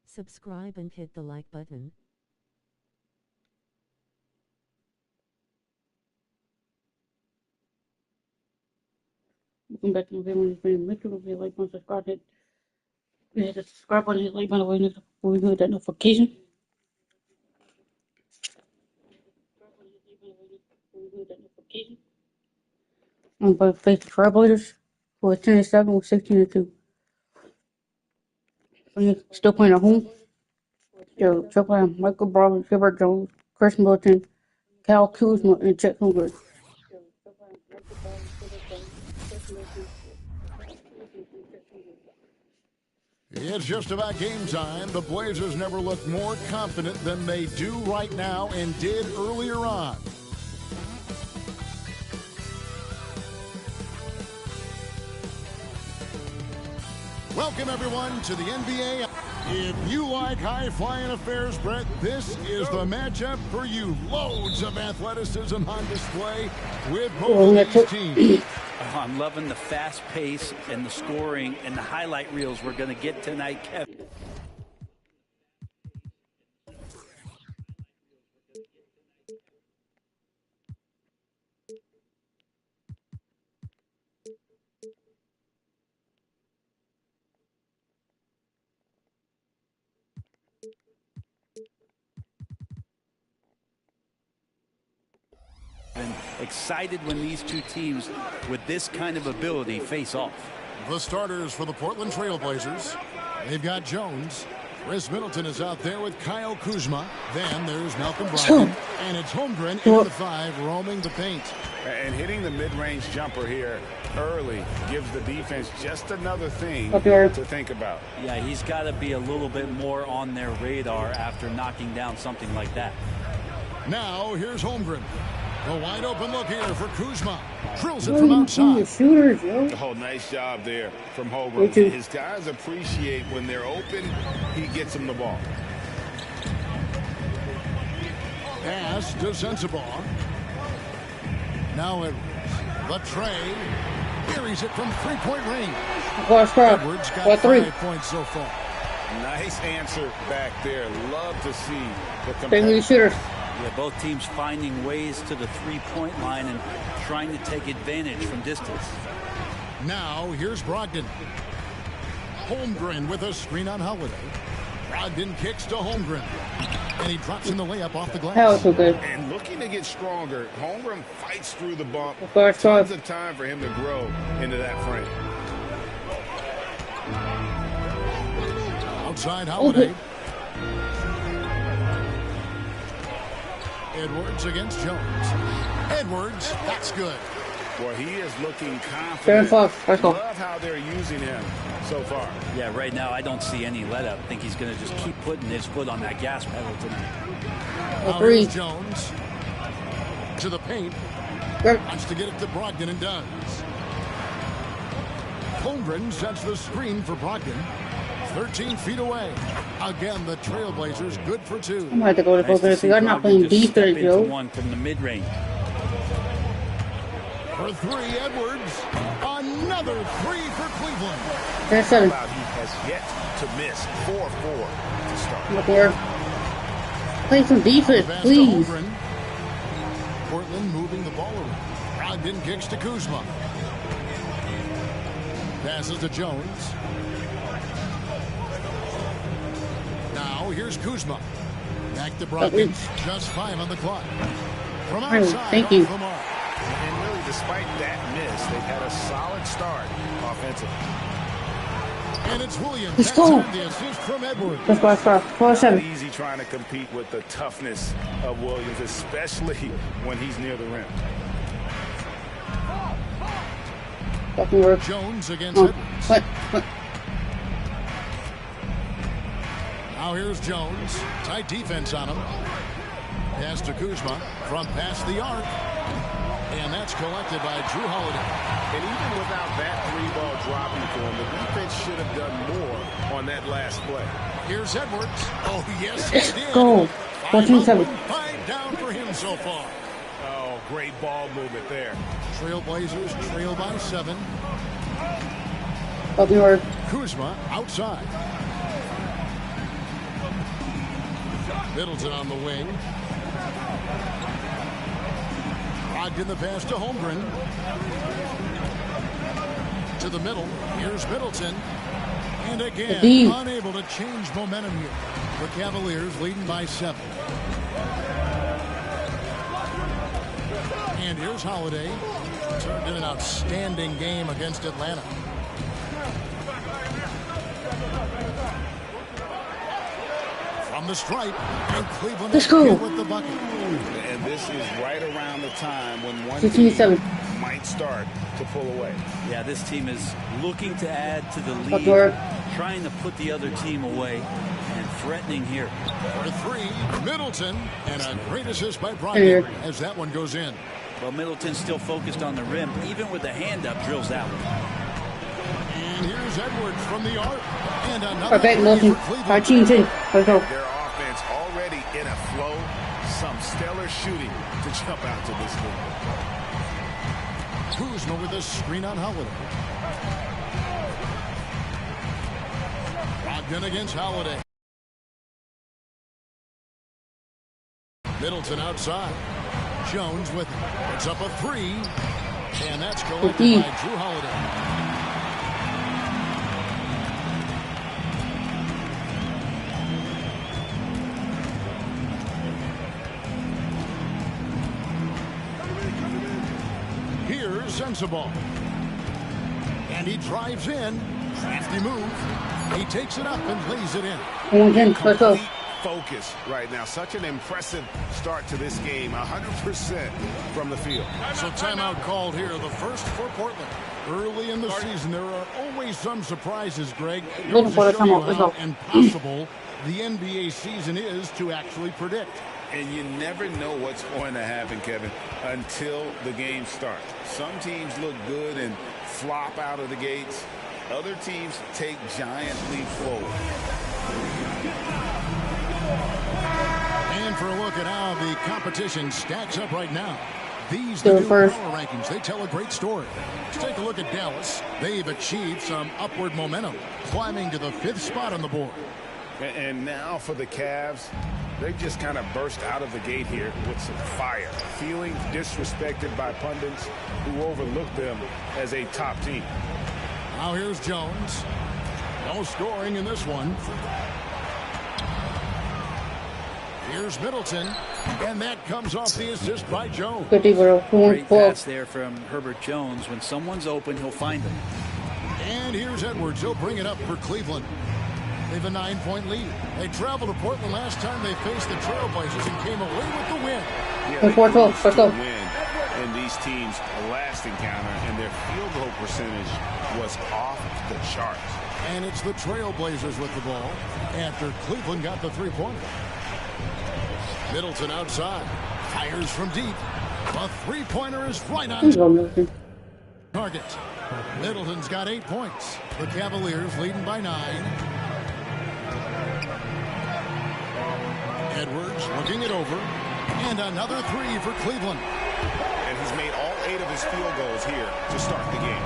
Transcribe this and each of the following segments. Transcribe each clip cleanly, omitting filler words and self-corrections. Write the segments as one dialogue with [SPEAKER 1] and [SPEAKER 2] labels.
[SPEAKER 1] Subscribe and hit the like button.
[SPEAKER 2] Welcome back to my video. It's been Mitchell. If you like and subscribe, hit the subscribe button, hit the like button, we hit that notification. I'm going to face the Trailblazers for 10-7 with 16-2. Still playing at home. Still playing Michael Brown, Gilbert Jones, Chris Middleton, Kyle Kuzma, and Chet Holmgren.
[SPEAKER 3] It's just about game time. The Blazers never looked more confident than they do right now and did earlier on. Welcome, everyone, to the NBA. If you like high-flying affairs, Brett, this is the matchup for you. Loads of athleticism on display with both of these teams.
[SPEAKER 4] Oh, I'm loving the fast pace and the scoring and the highlight reels we're going to get tonight, Kevin. And excited when these two teams with this kind of ability face off.
[SPEAKER 3] The starters for the Portland Trail Blazers. They've got Jones. Chris Middleton is out there with Kyle Kuzma. Then there's Malcolm Brogdon. And it's Holmgren in the 5, roaming the paint.
[SPEAKER 5] And hitting the mid-range jumper here early gives the defense just another thing to think about.
[SPEAKER 4] Yeah, he's got to be a little bit more on their radar after knocking down something like that.
[SPEAKER 3] Now here's Holmgren. A wide open look here for Kuzma. Drills it from outside.
[SPEAKER 5] Oh, nice job there from Holmgren. His guys appreciate when they're open, he gets them the ball.
[SPEAKER 3] Pass to Sensabaugh. Now Edwards. The tray. Buries it from three-point range. Edwards got 5 points so far.
[SPEAKER 5] Nice answer back there. Love to see the
[SPEAKER 2] competitive shooters.
[SPEAKER 4] Yeah, both teams finding ways to the three-point line and trying to take advantage from distance.
[SPEAKER 3] Now here's Brogdon. Holmgren with a screen on Holiday. Brogdon kicks to Holmgren. And he drops in the layup off the glass.
[SPEAKER 2] That was so good.
[SPEAKER 5] And looking to get stronger, Holmgren fights through the bump. Tons of time for him to grow into that frame.
[SPEAKER 3] Outside Holiday. Edwards against Jones. Edwards, that's good.
[SPEAKER 5] Well, he is looking confident. Love how they're using him so far.
[SPEAKER 4] Yeah, right now I don't see any let-up. I think he's going to just keep putting his foot on that gas pedal tonight.
[SPEAKER 3] Here's Jones to the paint. Wants to get it to Brogdon and does. Holmgren sets the screen for Brogdon. 13 feet away. Again, the Trailblazers good for 2.
[SPEAKER 2] I'm going to have to go to focus. They're not playing defense, yo.
[SPEAKER 4] One from the mid-range.
[SPEAKER 3] For 3, Edwards. Another 3 for Cleveland.
[SPEAKER 2] That's 7.
[SPEAKER 5] He has yet to miss 4-4 to start.
[SPEAKER 2] Look here. Play some defense, please.
[SPEAKER 3] Portland moving the ball around. Brogdon kicks to Kuzma. Passes to Jones. Now here's Kuzma. Back to Brogdon. Just 5 on the clock. From outside,
[SPEAKER 2] thank you.
[SPEAKER 5] And really, despite that miss, they've had a solid start offensively.
[SPEAKER 3] And it's Williams.
[SPEAKER 2] Let's go.
[SPEAKER 3] The assist from Edwards.
[SPEAKER 2] That's by 4-7.
[SPEAKER 5] Easy trying to compete with the toughness of Williams, especially when he's near the rim.
[SPEAKER 3] Jones against Edwards. Now here's Jones. Tight defense on him. Pass to Kuzma from past the arc. And that's collected by Drew Holiday.
[SPEAKER 5] And even without that 3-ball dropping for him, the defense should have done more on that last play.
[SPEAKER 3] Here's Edwards. Oh, yes, he did.
[SPEAKER 2] Go. 14-7.
[SPEAKER 3] 5 down for him so far.
[SPEAKER 5] Oh, great ball movement there.
[SPEAKER 3] Trailblazers trail by 7.
[SPEAKER 2] Up north.
[SPEAKER 3] Kuzma outside. Middleton on the wing. Brogdon the pass to Holmgren. To the middle. Here's Middleton. And again, unable to change momentum here. The Cavaliers leading by 7. And here's Holiday. Turned in an outstanding game against Atlanta. From the stripe, and Cleveland is with the bucket.
[SPEAKER 5] And this is right around the time when one
[SPEAKER 2] 15-7.
[SPEAKER 5] team might start to pull away.
[SPEAKER 4] Yeah, this team is looking to add to the lead, trying to put the other team away, and threatening here.
[SPEAKER 3] For 3, Middleton, and a great assist by Brogdon as that one goes in.
[SPEAKER 4] Well, Middleton's still focused on the rim, even with the hand up, drills that one.
[SPEAKER 3] And here's Edwards from the arc. And another
[SPEAKER 2] back Middleton. 14-10. Let's go.
[SPEAKER 5] Their offense already in a flow. Some stellar shooting to jump out to this lead.
[SPEAKER 3] Kuzma with a screen on Holiday. Brogdon against Holiday. Middleton outside. Jones with it. Puts up a 3. And that's collected by Drew Holiday. Here's Sensabaugh. And he drives in. Crafty move. He takes it up and lays it in.
[SPEAKER 2] Let's go.
[SPEAKER 5] Focus right now. Such an impressive start to this game. 100% from the field.
[SPEAKER 3] So timeout called here. The first for Portland. Early in the season, there are always some surprises, Greg.
[SPEAKER 2] Looking for the timeout. Let's
[SPEAKER 3] How
[SPEAKER 2] go.
[SPEAKER 3] impossible the NBA season is to actually predict.
[SPEAKER 5] And you never know what's going to happen, Kevin, until the game starts. Some teams look good and flop out of the gates. Other teams take giant leaps forward.
[SPEAKER 3] And for a look at how the competition stacks up right now. These the new power rankings, they tell a great story. Let's take a look at Dallas. They've achieved some upward momentum, climbing to the 5th spot on the board.
[SPEAKER 5] And now for the Cavs, they've just kind of burst out of the gate here with some fire, feeling disrespected by pundits who overlook them as a top team.
[SPEAKER 3] Now here's Jones. No scoring in this one. Here's Middleton, and that comes off the assist by Jones.
[SPEAKER 4] Great pass there from Herbert Jones. When someone's open, he'll find them.
[SPEAKER 3] And here's Edwards. He'll bring it up for Cleveland. They have a 9-point lead. They traveled to Portland last time they faced the Trailblazers and came away with the win.
[SPEAKER 5] Yeah, they managed to win in these teams' last encounter, and their field goal percentage was off the charts.
[SPEAKER 3] And it's the Trailblazers with the ball after Cleveland got the 3-pointer. Middleton outside. Fires from deep. The 3-pointer is right on target. Middleton's got 8 points. The Cavaliers leading by 9. Edwards looking it over. And another 3 for Cleveland.
[SPEAKER 5] And he's made all 8 of his field goals here to start the game.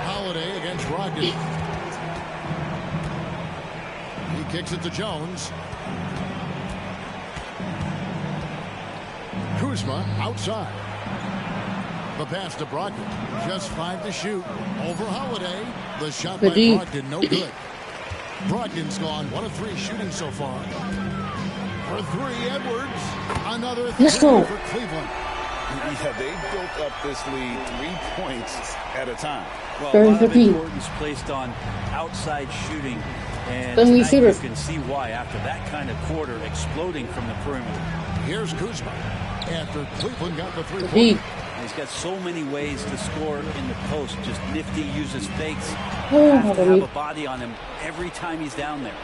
[SPEAKER 3] Holiday against Brogdon. He kicks it to Jones. Kuzma outside. The pass to Brogdon. Just 5 to shoot. Over Holiday. The shot by Brogdon, no good. Brogdon's gone 1 of 3 shooting so far. For 3, Edwards. Another 3 for Cleveland.
[SPEAKER 5] Yeah, they built up this lead 3 points at a time.
[SPEAKER 4] Well, a lot of importance placed on outside shooting. And tonight you can see why after that kind of quarter exploding from the perimeter.
[SPEAKER 3] Here's Kuzma after Cleveland got the 3-pointer.
[SPEAKER 4] He's got so many ways to score in the post. Just nifty, uses fakes. Have to have a body on him every time he's down there.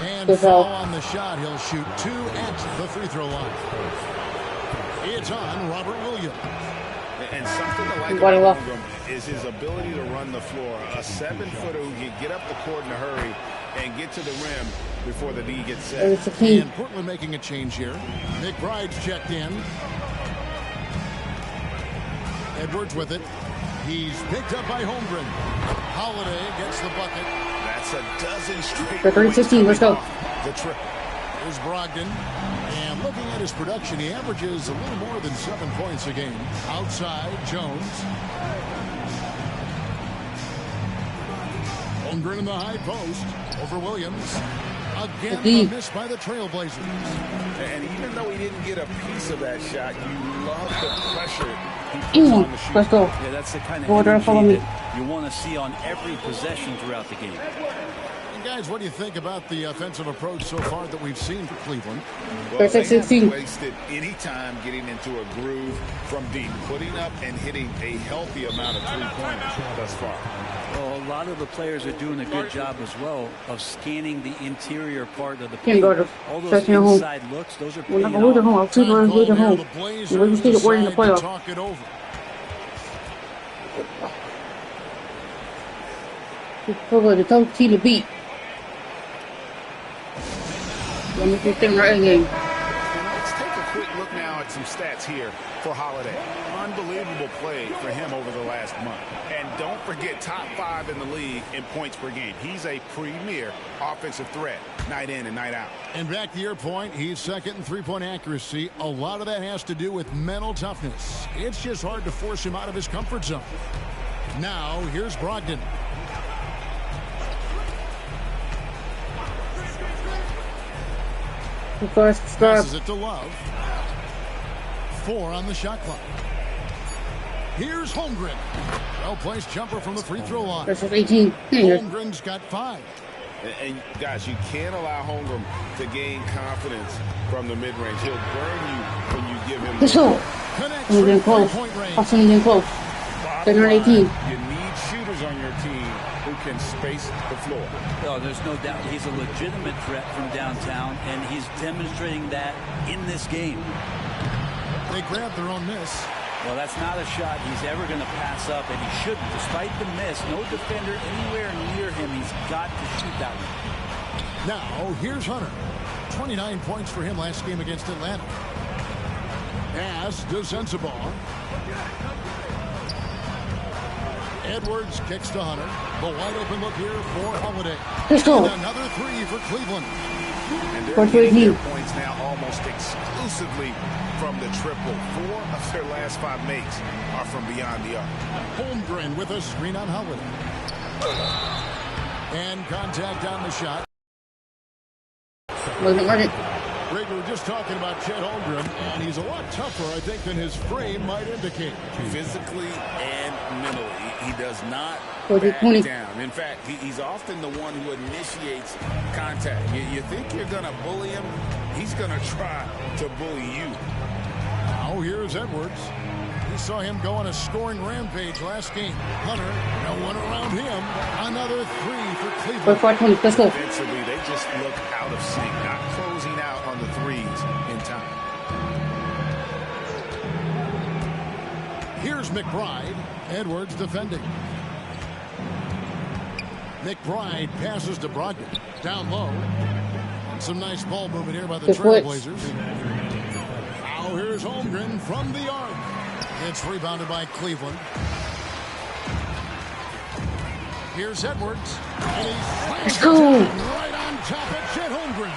[SPEAKER 3] And foul on the shot. He'll shoot 2 at the free throw line. It's on Robert Williams.
[SPEAKER 5] And something to like about Holmgren is his ability to run the floor. A 7-footer who can get up the court in a hurry and get to the rim before the D gets set.
[SPEAKER 3] And Portland making a change here. McBride's checked in. Edwards with it. He's picked up by Holmgren. Holiday gets the bucket.
[SPEAKER 5] That's a dozen straight.
[SPEAKER 2] 3-16, let's go.
[SPEAKER 5] The triple.
[SPEAKER 3] Here's Brogdon. And looking at his production, he averages a little more than 7 points a game. Outside, Jones. Holmgren in the high post. Over Williams. Again, a miss by the Trailblazers.
[SPEAKER 5] And even though he didn't get a piece of that shot, you love the pressure he puts on the shoot.
[SPEAKER 2] Let's go.
[SPEAKER 4] Yeah, that's the kind of energy that you want to see on every possession throughout the game.
[SPEAKER 3] And guys, what do you think about the offensive approach so far that we've seen for Cleveland?
[SPEAKER 5] Well, they haven't wasted any time getting into a groove from deep, putting up and hitting a healthy amount of three-pointers thus far.
[SPEAKER 4] Well, a lot of the players are doing a good job as well of scanning the interior part of the
[SPEAKER 2] Can't go to
[SPEAKER 4] all those inside looks, those are paying off.
[SPEAKER 2] I'll keep her home. We're just going to worry in the playoffs.
[SPEAKER 3] Talk it over.
[SPEAKER 2] The tough team to beat. Let me get them right again.
[SPEAKER 5] Let's take a quick look now at some stats here for Holiday. Unbelievable play for him over the last month. And don't forget, top 5 in the league in points per game. He's a premier offensive threat, night in and night out.
[SPEAKER 3] And back to your point, he's second in three-point accuracy. A lot of that has to do with mental toughness. It's just hard to force him out of his comfort zone. Now, here's Brogdon. Passes it to Love. 4 on the shot clock. Here's Holmgren. Well-placed jumper from the free throw line.
[SPEAKER 2] That's 18.
[SPEAKER 3] Holmgren's got 5.
[SPEAKER 5] And guys, you can't allow Holmgren to gain confidence from the mid-range. He'll burn you when you give him.
[SPEAKER 2] Let's go. We're getting close. Possibly getting close. 18.
[SPEAKER 5] You need shooters on your team who can space the floor.
[SPEAKER 4] Oh, there's no doubt he's a legitimate threat from downtown, and he's demonstrating that in this game.
[SPEAKER 3] They grabbed their own miss.
[SPEAKER 4] Well, that's not a shot he's ever going to pass up, and he shouldn't. Despite the miss, no defender anywhere near him. He's got to shoot that one.
[SPEAKER 3] Now, here's Hunter. 29 points for him last game against Atlanta. Pass to Sensabaugh. Edwards kicks to Hunter. The wide open look here for Holiday. And another 3 for Cleveland.
[SPEAKER 5] And they're getting their points now almost exclusively from the triple. 4 of their last 5 makes are from beyond the arc.
[SPEAKER 3] Holmgren with a screen on Holiday. And contact on the shot. Greg, we were just talking about Chet Holmgren, and he's a lot tougher, I think, than his frame might indicate.
[SPEAKER 5] Physically and mentally, he does not back down. In fact, he's often the one who initiates contact. You think you're going to bully him, he's going to try to bully you.
[SPEAKER 3] Now here's Edwards. We saw him go on a scoring rampage last game. Hunter, no one around him. Another 3 for Cleveland.
[SPEAKER 5] Defensively, they just look out of sync, not closing out on the threes in time.
[SPEAKER 3] Here's McBride. Edwards defending. McBride passes to Brogdon. Down low. And some nice ball movement here by the Trailblazers. Now here's Holmgren from the arc. It's rebounded by Cleveland. Here's Edwards. And he slams right on top of Chet Holmgren.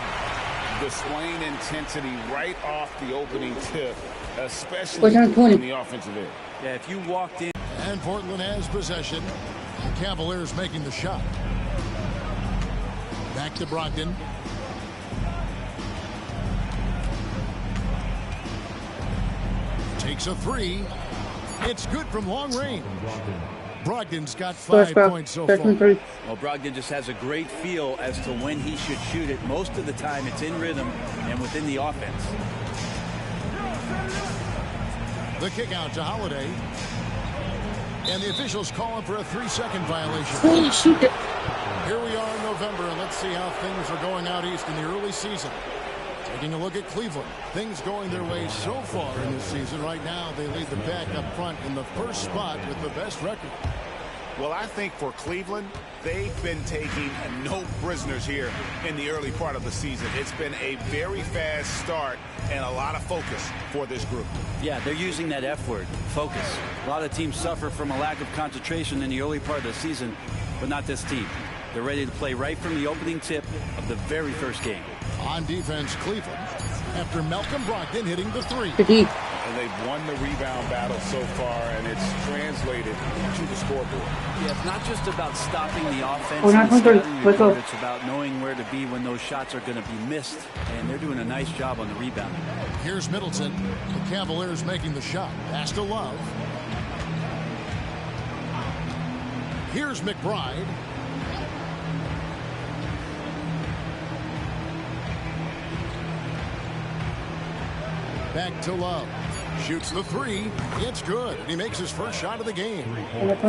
[SPEAKER 5] Displaying intensity right off the opening tip, especially in the offensive end.
[SPEAKER 4] Yeah, if you walked in.
[SPEAKER 3] And Portland has possession. The Cavaliers making the shot. Back to Brogdon. Takes a 3. It's good from long range. Brogdon's got 5 points so far.
[SPEAKER 4] Well, Brogdon just has a great feel as to when he should shoot it. Most of the time, it's in rhythm and within the offense.
[SPEAKER 3] The kick out to Holiday. And the officials calling for a 3-second violation. Here we are in November, and let's see how things are going out east in the early season. Taking a look at Cleveland. Things going their way so far in this season. Right now, they lead the pack up front in the first spot with the best record.
[SPEAKER 5] Well, I think for Cleveland, they've been taking no prisoners here in the early part of the season. It's been a very fast start and a lot of focus for this group.
[SPEAKER 4] Yeah, they're using that F word, focus. A lot of teams suffer from a lack of concentration in the early part of the season, but not this team. They're ready to play right from the opening tip of the very first game.
[SPEAKER 3] On defense, Cleveland, after Malcolm Brogdon hitting the three.
[SPEAKER 5] And they've won the rebound battle so far, and it's translated to the scoreboard.
[SPEAKER 4] Yeah, it's not just about stopping the offense. It's about knowing where to be when those shots are going to be missed, and they're doing a nice job on the rebound.
[SPEAKER 3] Here's Middleton. The Cavaliers making the shot. Pass to Love. Here's McBride. Back to Love. Shoots the three. It's good. He makes his first shot of the game.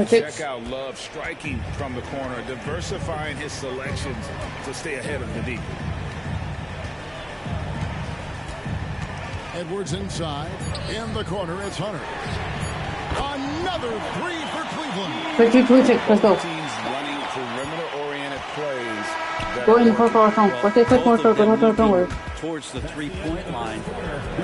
[SPEAKER 5] Check out Love striking from the corner, diversifying his selections to stay ahead of the deep.
[SPEAKER 3] Edwards inside. In the corner, it's Hunter. Another three for Cleveland.
[SPEAKER 2] Let's go.
[SPEAKER 5] Teams running perimeter-oriented plays.
[SPEAKER 4] Towards the three-point line.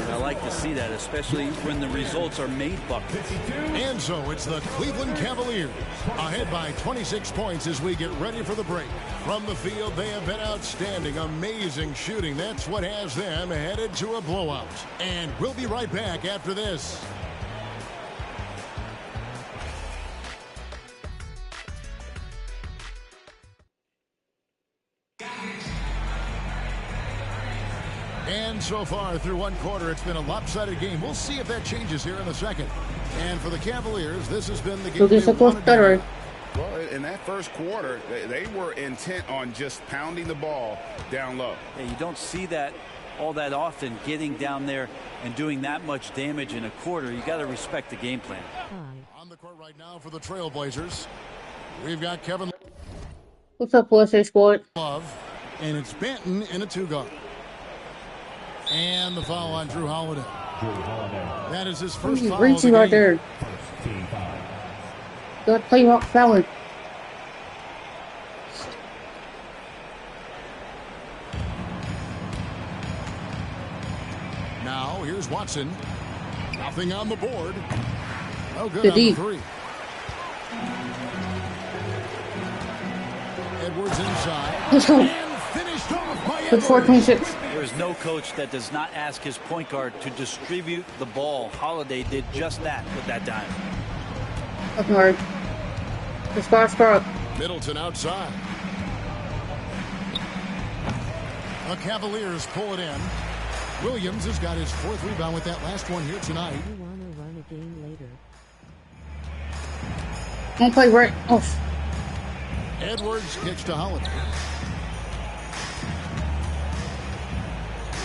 [SPEAKER 4] I like to see that, especially when the results are made buckets.
[SPEAKER 3] And so it's the Cleveland Cavaliers ahead by 26 points as we get ready for the break. From the field, they have been outstanding, amazing shooting. That's what has them headed to a blowout. And we'll be right back after this. And so far through one quarter, it's been a lopsided game. We'll see if that changes here in a second. And for the Cavaliers, this has been the game they wanted.
[SPEAKER 5] Well, in that first quarter, they were intent on just pounding the ball down low.
[SPEAKER 4] Yeah, you don't see that all that often, getting down there and doing that much damage in a quarter. You got to respect the game plan.
[SPEAKER 3] On the court right now for the Trailblazers, we've got Kevin.
[SPEAKER 2] What's up, USA Sport?
[SPEAKER 3] Love, and it's Benton in a two-guard. And the foul on Drew Holiday. That is his first foul of the game.
[SPEAKER 2] Right there. Good play, rock foul.
[SPEAKER 3] Now here's Watson. Nothing on the board. Oh, good on the three. Edwards inside.
[SPEAKER 2] Let's go.
[SPEAKER 3] And finished off by
[SPEAKER 2] Good 426.
[SPEAKER 4] There is no coach that does not ask his point guard to distribute the ball. Holiday did just that with that dime.
[SPEAKER 2] Up hard. The spot.
[SPEAKER 3] Middleton outside. The Cavaliers pull it in. Williams has got his fourth rebound with that last one here tonight.
[SPEAKER 1] You want to run a game later?
[SPEAKER 2] Don't play right off.
[SPEAKER 3] Edwards kicks to Holiday.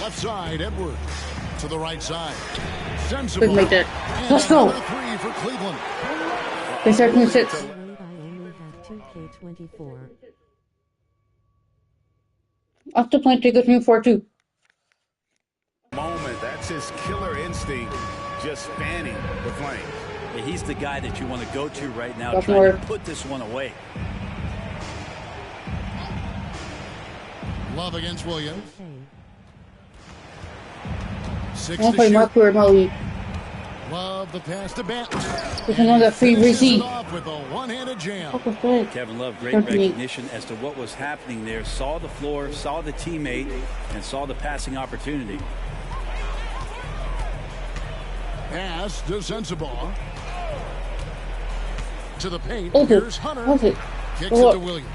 [SPEAKER 3] Left side, Edwards. To the right side. Sensible.
[SPEAKER 2] Could make that.
[SPEAKER 3] And
[SPEAKER 2] Let's go.
[SPEAKER 3] Three for Cleveland.
[SPEAKER 2] They start from 6.
[SPEAKER 1] I only have 2k24.
[SPEAKER 2] Off the point, they go from 4-2.
[SPEAKER 5] Moment, that's his killer instinct, just fanning the flame.
[SPEAKER 4] Yeah, he's the guy that you want to go to right now,
[SPEAKER 2] Up
[SPEAKER 4] trying
[SPEAKER 2] north.
[SPEAKER 4] to put this one away.
[SPEAKER 3] Love against Williams.
[SPEAKER 1] Okay.
[SPEAKER 3] 6
[SPEAKER 2] Don't
[SPEAKER 3] to
[SPEAKER 2] play
[SPEAKER 3] shoot.
[SPEAKER 2] Mark or Molly.
[SPEAKER 3] Love the pass to Benton.
[SPEAKER 2] There's another free
[SPEAKER 3] Finishes
[SPEAKER 2] receipt.
[SPEAKER 3] it off with a one-handed jam.
[SPEAKER 2] What was that?
[SPEAKER 4] Kevin Love, great
[SPEAKER 2] 38.
[SPEAKER 4] recognition as to what was happening there. Saw the floor, saw the teammate, and saw the passing opportunity.
[SPEAKER 3] Pass to Sensabaugh. To the paint.
[SPEAKER 2] Open.
[SPEAKER 3] Here's Hunter.
[SPEAKER 2] Okay.
[SPEAKER 3] Kicks
[SPEAKER 2] Go
[SPEAKER 3] it to
[SPEAKER 2] up.
[SPEAKER 3] Williams.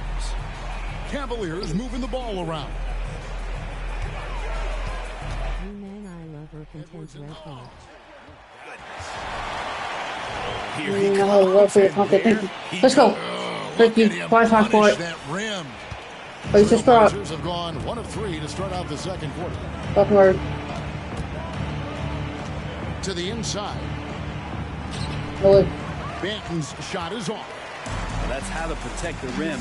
[SPEAKER 3] Cavaliers moving the ball around.
[SPEAKER 1] You man I love or content red hot.
[SPEAKER 5] Here he
[SPEAKER 2] I love it. Okay, thank you. Let's go. Thank you. 5-5 for it.
[SPEAKER 3] That rim.
[SPEAKER 2] Oh, you just start.
[SPEAKER 3] Trailblazers have gone 1 of 3 to start out the second quarter.
[SPEAKER 2] Up hard.
[SPEAKER 3] To the inside.
[SPEAKER 2] No way.
[SPEAKER 3] Benton's shot is off.
[SPEAKER 4] That's how to protect the rim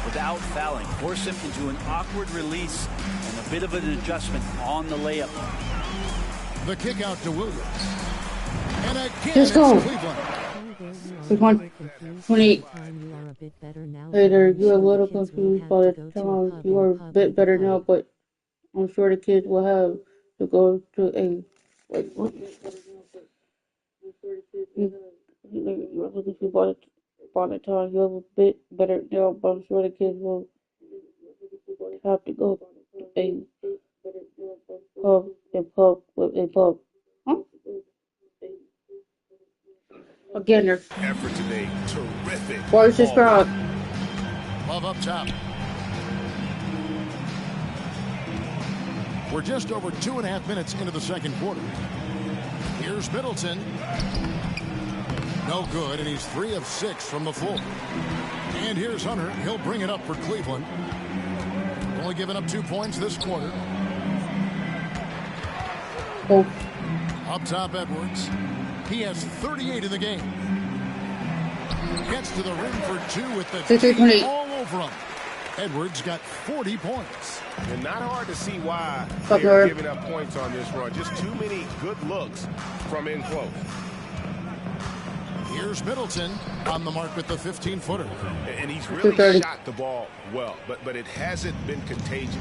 [SPEAKER 4] without fouling. Force him into an awkward release and a bit of an adjustment on the layup.
[SPEAKER 3] The kick out to Williams. And again,
[SPEAKER 2] Let's go.
[SPEAKER 3] it's Cleveland.
[SPEAKER 2] Which one? 28. Later, you are a little confused by the time. You are a bit better now, but I'm sure the kids will have to go to a. Wait, what? You're looking for by the time. You're a bit better now, but I'm sure the kids will have to go to a pub with a pub. Huh? Again, they're
[SPEAKER 5] Effort today, terrific.
[SPEAKER 2] why is this crowd?
[SPEAKER 3] Love up top. We're just over 2.5 minutes into the second quarter. Here's Middleton. No good, and he's 3 of 6 from the floor. And here's Hunter. He'll bring it up for Cleveland. Only giving up 2 points this quarter.
[SPEAKER 2] Oh,
[SPEAKER 3] Up top, Edwards. He has 38 in the game. Gets to the rim for 2 with the
[SPEAKER 2] 28.
[SPEAKER 3] team all over him. Edwards got 40 points.
[SPEAKER 6] And not hard to see why
[SPEAKER 2] Fuck
[SPEAKER 6] they're
[SPEAKER 2] her.
[SPEAKER 6] giving up points on this run. Just too many good looks from in close.
[SPEAKER 3] Here's Middleton on the mark with the 15-footer.
[SPEAKER 6] And he's really
[SPEAKER 2] 230.
[SPEAKER 6] shot the ball well, but it hasn't been contagious.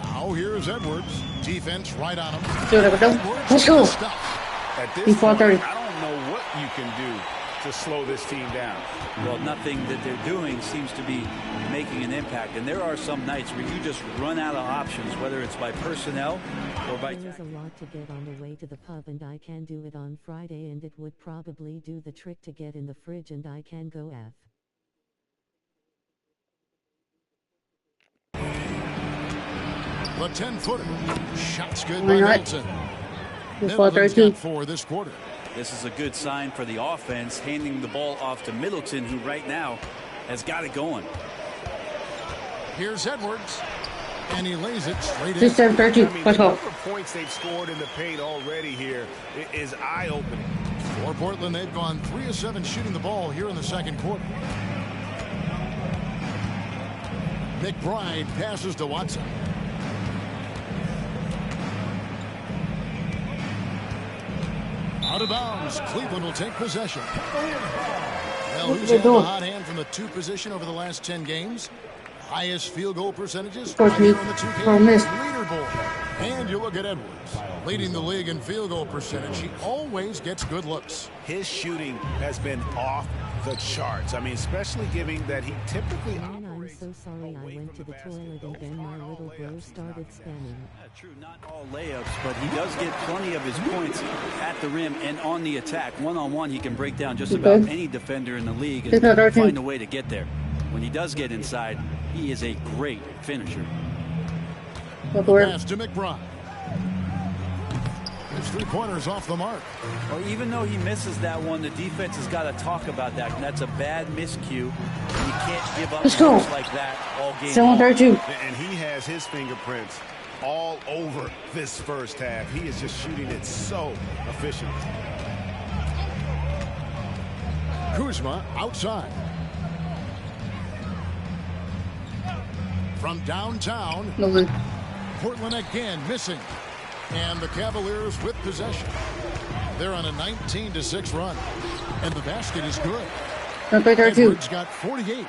[SPEAKER 3] Now here's Edwards. Defense right on him.
[SPEAKER 2] there we go.
[SPEAKER 3] Edwards
[SPEAKER 2] Let's go.
[SPEAKER 3] stuff.
[SPEAKER 6] At this
[SPEAKER 2] Before
[SPEAKER 6] point,
[SPEAKER 2] 30.
[SPEAKER 6] I don't know what you can do to slow this team down.
[SPEAKER 4] Well, nothing that they're doing seems to be making an impact. And there are some nights where you just run out of options, whether it's by personnel or by
[SPEAKER 1] There is a lot to get on the way to the pub, and I can do it on Friday, and it would probably do the trick to get in the fridge, and I can go F.
[SPEAKER 3] The 10-footer. Shot's good
[SPEAKER 2] Why
[SPEAKER 3] by
[SPEAKER 2] not?
[SPEAKER 3] Middleton.
[SPEAKER 2] Before
[SPEAKER 3] Middleton's
[SPEAKER 2] 13.
[SPEAKER 3] got 4 this quarter.
[SPEAKER 4] This is a good sign for the offense, handing the ball off to Middleton, who right now has got it going.
[SPEAKER 3] Here's Edwards. And he lays it straight in.
[SPEAKER 2] 6, 7, 13.
[SPEAKER 6] I mean,
[SPEAKER 2] Let's
[SPEAKER 6] the
[SPEAKER 2] go.
[SPEAKER 6] number of points they've scored in the paint already here is eye-opening.
[SPEAKER 3] For Portland, they've gone 3 of 7 shooting the ball here in the second quarter. McBride passes to Watson. Out of bounds. Cleveland will take possession. Well,
[SPEAKER 2] What
[SPEAKER 3] who's
[SPEAKER 2] they
[SPEAKER 3] had the
[SPEAKER 2] doing?
[SPEAKER 3] hot hand from the 2 position over the last 10 games? Highest field goal percentages
[SPEAKER 2] course,
[SPEAKER 3] right here
[SPEAKER 2] me.
[SPEAKER 3] on the 2K
[SPEAKER 2] Or miss.
[SPEAKER 3] leaderboard. And you look at Edwards, leading the league in field goal percentage. He always gets good looks.
[SPEAKER 6] His shooting has been off the charts. I mean, especially given that he typically
[SPEAKER 1] Man, I'm
[SPEAKER 6] operates
[SPEAKER 1] so sorry I
[SPEAKER 6] away
[SPEAKER 1] went to
[SPEAKER 6] from
[SPEAKER 1] the toilet and then my little bro started spamming.
[SPEAKER 4] True, not all layups, but he does get plenty of his points at the rim and on the attack. One-on-one, he can break down just about any defender in the league and
[SPEAKER 2] 6, 7, 13.
[SPEAKER 4] find a way to get there. When he does get inside, he is a great finisher.
[SPEAKER 2] Go for it.
[SPEAKER 3] Pass to McBride. His 3-pointers off the mark.
[SPEAKER 4] Well, even though he misses that one, the defense has got to talk about that. And that's a bad miscue. And you can't give up
[SPEAKER 2] Let's go.
[SPEAKER 4] looks like that all game
[SPEAKER 2] 7,
[SPEAKER 4] long.
[SPEAKER 2] 32.
[SPEAKER 6] And he has his fingerprints all over this first half. He is just shooting it so efficiently.
[SPEAKER 3] Kuzma outside. From downtown,
[SPEAKER 2] No good.
[SPEAKER 3] Portland again missing. And the Cavaliers with possession. They're on a 19-6 run. And the basket is good.
[SPEAKER 2] Don't play 32.
[SPEAKER 3] Edwards got 48.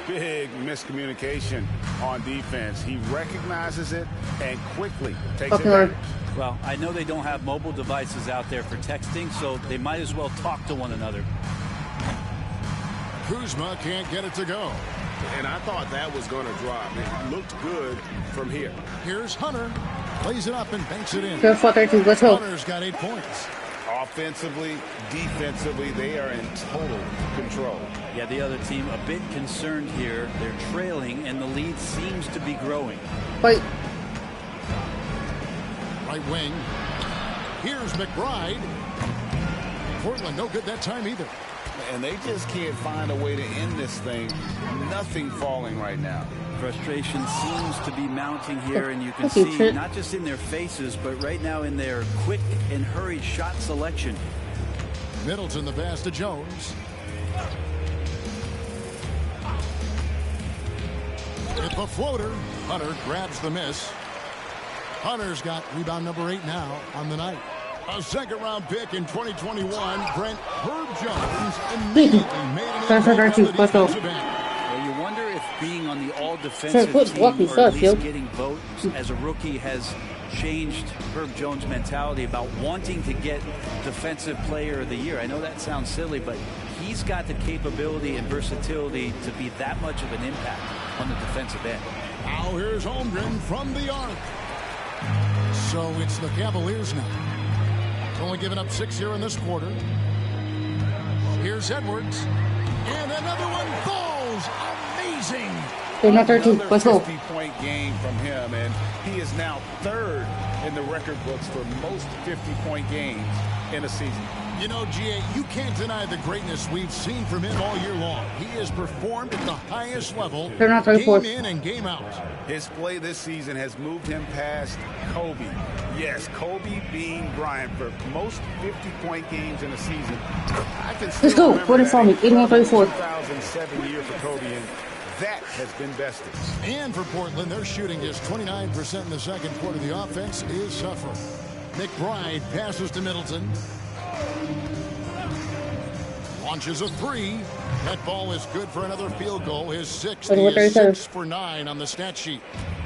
[SPEAKER 6] Big miscommunication on defense. He recognizes it and quickly takes
[SPEAKER 2] Fucking
[SPEAKER 6] advantage.
[SPEAKER 4] Well, I know they don't have mobile devices out there for texting, so they might as well talk to one another.
[SPEAKER 3] Kuzma can't get it to go.
[SPEAKER 6] And I thought that was going to drop. It looked good from here.
[SPEAKER 3] Here's Hunter. Plays it up and banks it in.
[SPEAKER 2] 4, 32. Let's go.
[SPEAKER 3] Hunter's got 8 points.
[SPEAKER 6] Offensively, defensively, they are in total control.
[SPEAKER 4] Yeah, the other team a bit concerned here. They're trailing, and the lead seems to be growing.
[SPEAKER 2] Fight.
[SPEAKER 3] Right wing. Here's McBride. Portland no good that time either.
[SPEAKER 5] And they just can't find a way to end this thing. Nothing falling right now.
[SPEAKER 4] Frustration seems to be mounting here, and you can
[SPEAKER 2] Okay,
[SPEAKER 4] see
[SPEAKER 2] Trent.
[SPEAKER 4] not just in their faces, but right now in their quick and hurried shot selection.
[SPEAKER 3] Middleton the pass to Jones. The floater. Hunter grabs the miss. Hunter's got rebound number 8 now on the night. A second-round pick in 2021, Brent Herb Jones immediately made an impact on the defensive end.
[SPEAKER 4] Well, you wonder if being on the all-defensive team, or at least getting votes as a rookie, has changed Herb Jones' mentality about wanting to get Defensive Player of the Year. I know that sounds silly, but he's got the capability and versatility to be that much of an impact on the defensive end.
[SPEAKER 3] Now here's Holmgren from the arc. So it's the Cavaliers now. Only giving up 6 here in this quarter. Here's Edwards. And another one falls. Amazing.
[SPEAKER 2] They're not 13. Let's go.
[SPEAKER 5] 50-point game from him, and he is now 3rd in the record books for most 50-point games in a season.
[SPEAKER 3] You know, G.A., you can't deny the greatness we've seen from him all year long. He has performed at the highest level,
[SPEAKER 2] They're not 34.
[SPEAKER 3] game in and game out.
[SPEAKER 5] His play this season has moved him past Kobe. Yes, Kobe being Bryant for most 50-point games in a season. I can
[SPEAKER 2] Let's go. Put it for me. 81-34.
[SPEAKER 5] 2007 year for Kobe, and that has been bested.
[SPEAKER 3] And for Portland, they're shooting just 29% in the second quarter. The offense is suffering. McBride passes to Middleton. Launches a 3. That ball is good for another field goal. His 6th. He is 6 for 9 on the stat sheet.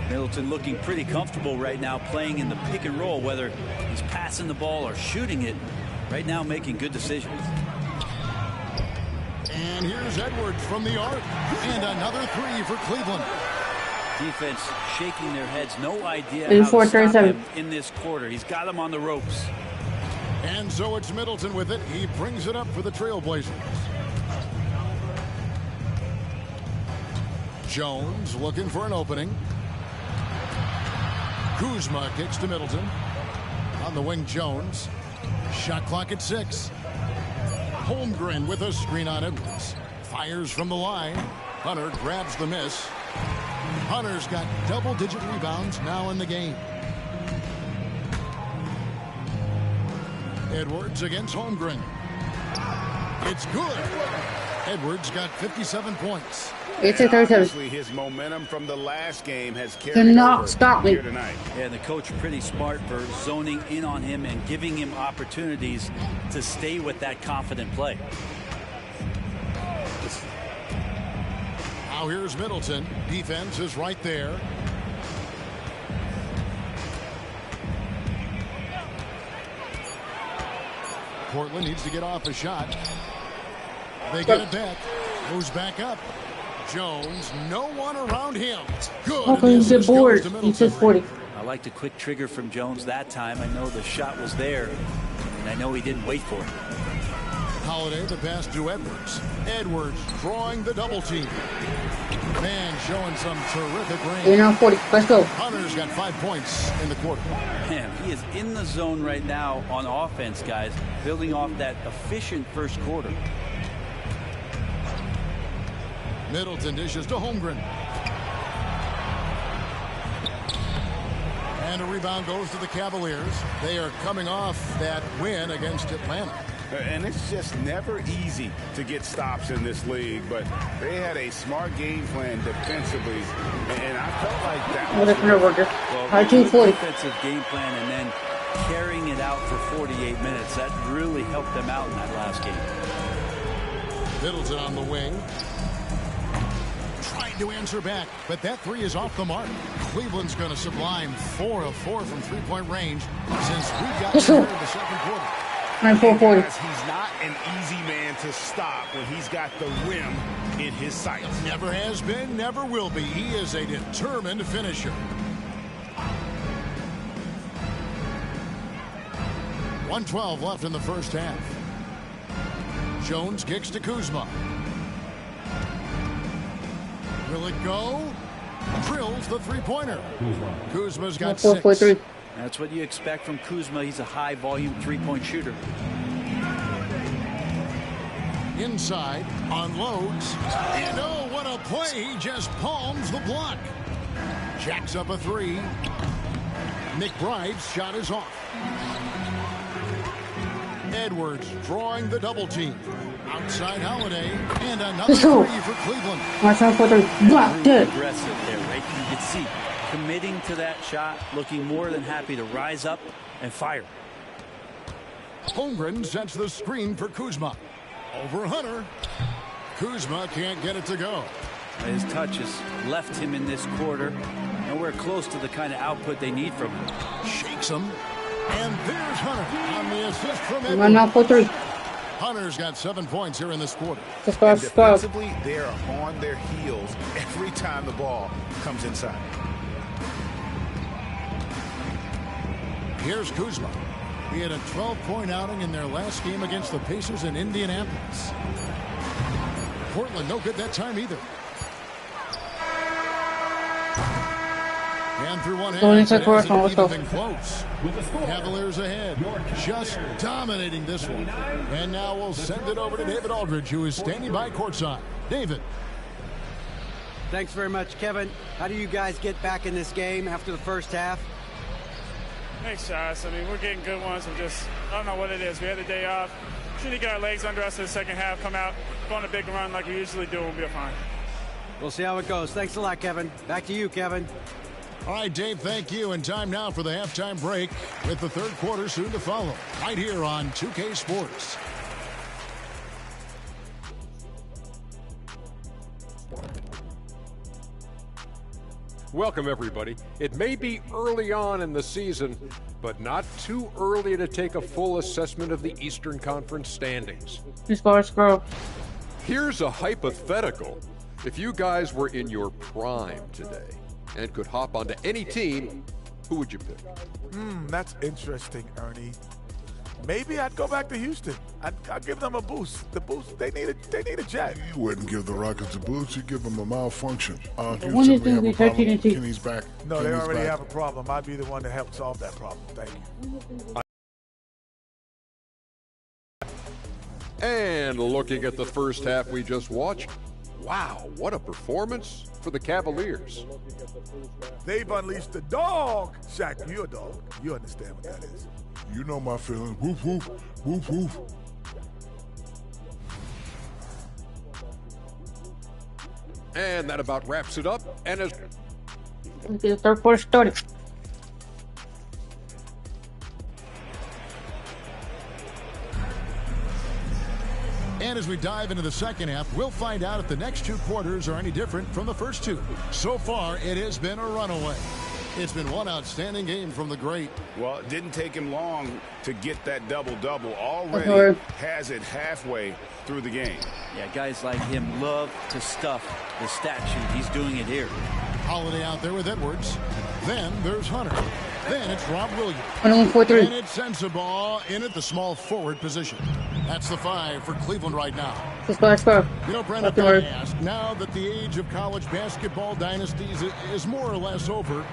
[SPEAKER 4] Middleton looking pretty comfortable right now playing in the pick and roll, whether he's passing the ball or shooting it. Right now making good decisions.
[SPEAKER 3] And here's Edwards from the arc. And another 3 for Cleveland.
[SPEAKER 4] Defense shaking their heads. No idea how to stop him in this quarter. He's got him on the ropes.
[SPEAKER 3] And so it's Middleton with it. He brings it up for the Trailblazers. Jones looking for an opening. Kuzma kicks to Middleton. On the wing, Jones. Shot clock at 6. Holmgren with a screen on Edwards. Fires from the line. Hunter grabs the miss. Hunter's got double-digit rebounds now in the game. Edwards against Holmgren. It's good. Edwards got 57 points.
[SPEAKER 2] It's a 37.
[SPEAKER 5] His momentum from the last game has carried
[SPEAKER 2] Cannot
[SPEAKER 5] over
[SPEAKER 2] stop me.
[SPEAKER 5] here tonight.
[SPEAKER 4] Yeah, the coach pretty smart for zoning in on him and giving him opportunities to stay with that confident play.
[SPEAKER 3] Now here's Middleton. Defense is right there. Portland needs to get off a shot. They get it back. Moves back up. Jones, no one around him. Good.
[SPEAKER 2] Okay, he's a board. He says 40.
[SPEAKER 4] I like the quick trigger from Jones that time. I know the shot was there, and I know he didn't wait for it.
[SPEAKER 3] Holiday, the pass to Edwards. Edwards drawing the double team. Man, showing some terrific range.
[SPEAKER 2] They're now 40. Let's go.
[SPEAKER 3] Hunter's got 5 points in the quarter.
[SPEAKER 4] Man, he is in the zone right now on offense, guys, building off that efficient first quarter.
[SPEAKER 3] Middleton dishes to Holmgren. And a rebound goes to the Cavaliers. They are coming off that win against Atlanta.
[SPEAKER 5] And it's just never easy to get stops in this league, but they had a smart game plan defensively, and I felt like that was
[SPEAKER 4] well, defensive game plan and then carrying it out for 48 minutes. That really helped them out in that last game.
[SPEAKER 3] Middleton on the wing. Trying to answer back, but that 3 is off the mark. Cleveland's going to sublime 4 of 4 from three-point range since we got here in the second quarter.
[SPEAKER 2] 9-4-40.
[SPEAKER 5] He's not an easy man to stop when he's got the rim in his sights.
[SPEAKER 3] Never has been, never will be. He is a determined finisher. 1:12 left in the first half. Jones kicks to Kuzma. Will it go? Drills the three-pointer. Kuzma's got 6.
[SPEAKER 4] That's what you expect from Kuzma. He's a high-volume three-point shooter.
[SPEAKER 3] Inside, unloads. And oh, what a play. He just palms the block. Jacks up a 3. McBride's shot is off. Edwards drawing the double team. Outside Holiday, and another three for Cleveland.
[SPEAKER 2] Watch out for the block it.
[SPEAKER 4] Aggressive there, right? You can see committing to that shot, looking more than happy to rise up and fire.
[SPEAKER 3] Holmgren sets the screen for Kuzma. Over Hunter. Kuzma can't get it to go.
[SPEAKER 4] His touch has left him in this quarter. Nowhere close to the kind of output they need from him.
[SPEAKER 3] Shakes him. And there's Hunter on the assist from
[SPEAKER 2] Run
[SPEAKER 3] Edwards.
[SPEAKER 2] out for 3.
[SPEAKER 3] Hunter's got 7 points here in this quarter.
[SPEAKER 2] Just
[SPEAKER 5] Defensively, they're on their heels every time the ball comes inside.
[SPEAKER 3] Here's Kuzma. He had a 12-point outing in their last game against the Pacers in Indianapolis. Portland no good that time either. And through one hand, it hasn't even been close. Cavaliers ahead, just dominating this one. And now we'll send it over to David Aldridge, who is standing by courtside. David.
[SPEAKER 7] Thanks very much, Kevin. How do you guys get back in this game after the first half?
[SPEAKER 8] Thanks, Josh. I mean, we're getting good ones. I don't know what it is. We had the day off. Should have got our legs under us in the second half, come out, go on a big run like we usually do, we'll be fine.
[SPEAKER 7] We'll see how it goes. Thanks a lot, Kevin. Back to you, Kevin.
[SPEAKER 3] All right, Dave, thank you. And time now for the halftime break with the third quarter soon to follow. Right here on 2K Sports.
[SPEAKER 9] Welcome, everybody. It may be early on in the season, but not too early to take a full assessment of the Eastern Conference standings. Here's a hypothetical. If you guys were in your prime today and could hop onto any team, who would you pick?
[SPEAKER 10] That's interesting, Ernie. Maybe I'd go back to Houston. I'd give them a boost. The boost, they need a jet.
[SPEAKER 11] You wouldn't give the Rockets a boost. You give them a malfunction.
[SPEAKER 2] When is
[SPEAKER 11] Houston, we have a problem.
[SPEAKER 2] TNT?
[SPEAKER 11] Kenny's back.
[SPEAKER 10] No, they
[SPEAKER 11] Kenny's
[SPEAKER 10] already
[SPEAKER 11] back.
[SPEAKER 10] have a problem. I'd be the one to help solve that problem. Thank you.
[SPEAKER 9] And looking at the first half we just watched, wow, what a performance for the Cavaliers.
[SPEAKER 10] They've unleashed the dog. Shaq, you're a dog. You understand what that is.
[SPEAKER 11] You know my feelings. Woof, woof, woof, woof.
[SPEAKER 9] And that about wraps it up. And as
[SPEAKER 2] The third quarter started.
[SPEAKER 3] And as we dive into the second half, we'll find out if the next 2 quarters are any different from the first 2. So far, it has been a runaway. It's been one outstanding game from the great.
[SPEAKER 5] Well, it didn't take him long to get that double-double. Already has it halfway through the game.
[SPEAKER 4] Yeah, guys like him love to stuff the stat sheet. He's doing it here.
[SPEAKER 3] Holiday out there with Edwards. Then there's Hunter. Then it's Rob Williams. And it's Sensabaugh in at the small forward position. That's the 5 for Cleveland right now. You know, Brent, I asked, now that the age of college basketball dynasties is more or less over,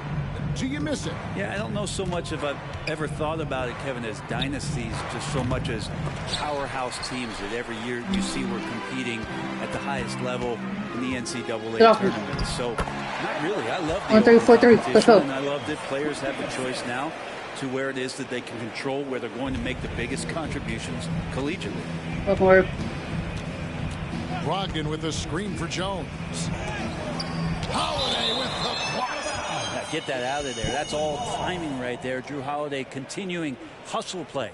[SPEAKER 3] do you miss it?
[SPEAKER 4] Yeah, I don't know so much if I've ever thought about it, Kevin, as dynasties, just so much as powerhouse teams that every year you see we're competing at the highest level in the NCAA tournament. So, not really. I love the competition, and I love that players have the choice now to where it is that they can control where they're going to make the biggest contributions collegiately.
[SPEAKER 3] Brogdon with the screen for Jones. Holiday with the block.
[SPEAKER 4] Get that out of there. That's all timing right there. Drew Holiday continuing hustle play.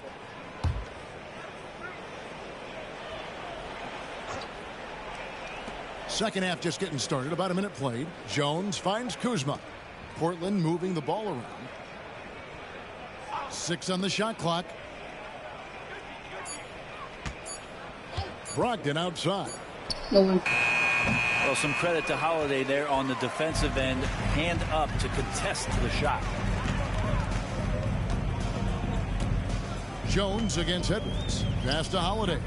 [SPEAKER 3] Second half just getting started. About a minute played. Jones finds Kuzma. Portland moving the ball around. 6 on the shot clock. Brogdon outside.
[SPEAKER 4] Well, some credit to Holiday there on the defensive end. Hand up to contest the shot.
[SPEAKER 3] Jones against Edwards. Pass to Holiday.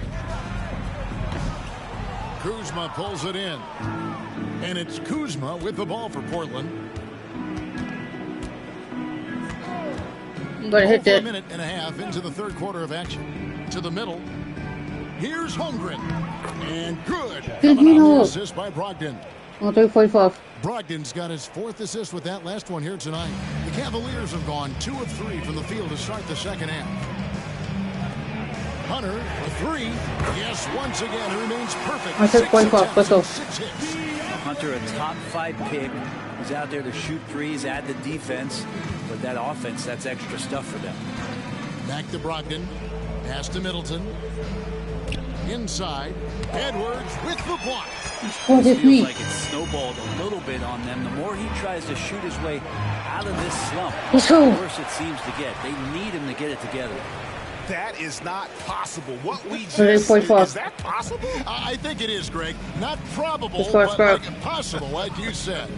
[SPEAKER 3] Kuzma pulls it in. And it's Kuzma with the ball for Portland.
[SPEAKER 2] I'm going to hit that.
[SPEAKER 3] A minute and a half into the third quarter of action. To the middle. Here's Holmgren. And good. Coming on the assist by Brogdon.
[SPEAKER 2] 3:45.
[SPEAKER 3] Brogdon's got his 4th assist with that last one here tonight. The Cavaliers have gone 2 of 3 from the field to start the second half. Hunter, a three. Yes, once again, it remains perfect.
[SPEAKER 2] I took
[SPEAKER 3] 6
[SPEAKER 2] point let's go.
[SPEAKER 3] 6 hits.
[SPEAKER 4] Hunter, a top 5 pick. He's out there to shoot threes, add the defense. But that offense, that's extra stuff for them.
[SPEAKER 3] Back to Brogdon. Pass to Middleton. Inside. Edwards with the block.
[SPEAKER 4] It feels like it's snowballed a little bit on them. The more he tries to shoot his way out of this slump, the worse it seems to get. They need him to get it together.
[SPEAKER 6] That is not possible. What we just
[SPEAKER 2] So
[SPEAKER 6] said,
[SPEAKER 2] point
[SPEAKER 6] is that possible?
[SPEAKER 3] I think it is, Greg. Not probable,
[SPEAKER 2] Score.
[SPEAKER 3] but like possible, like you said.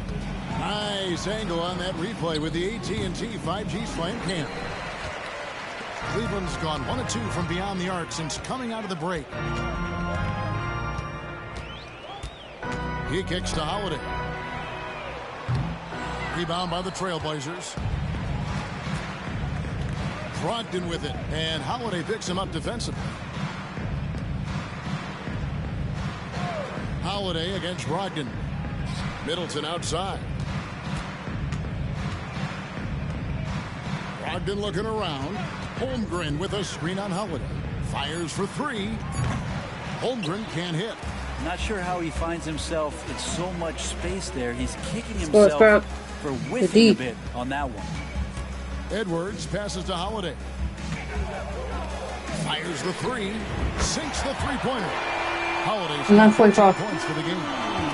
[SPEAKER 3] Nice angle on that replay with the AT&T 5G Slam Cam. Cleveland's gone 1 of 2 from beyond the arc since coming out of the break. He kicks to Holiday. Rebound by the Trailblazers. Brogdon with it, and Holiday picks him up defensively. Holiday against Brogdon. Middleton outside. Brogdon looking around. Holmgren with a screen on Holiday. Fires for 3. Holmgren can't hit.
[SPEAKER 4] Not sure how he finds himself in so much space there. He's kicking himself for whiffing a bit on that one.
[SPEAKER 3] Edwards passes to Holiday. Fires the 3. Sinks the three-pointer. Holiday's 9 points for the game.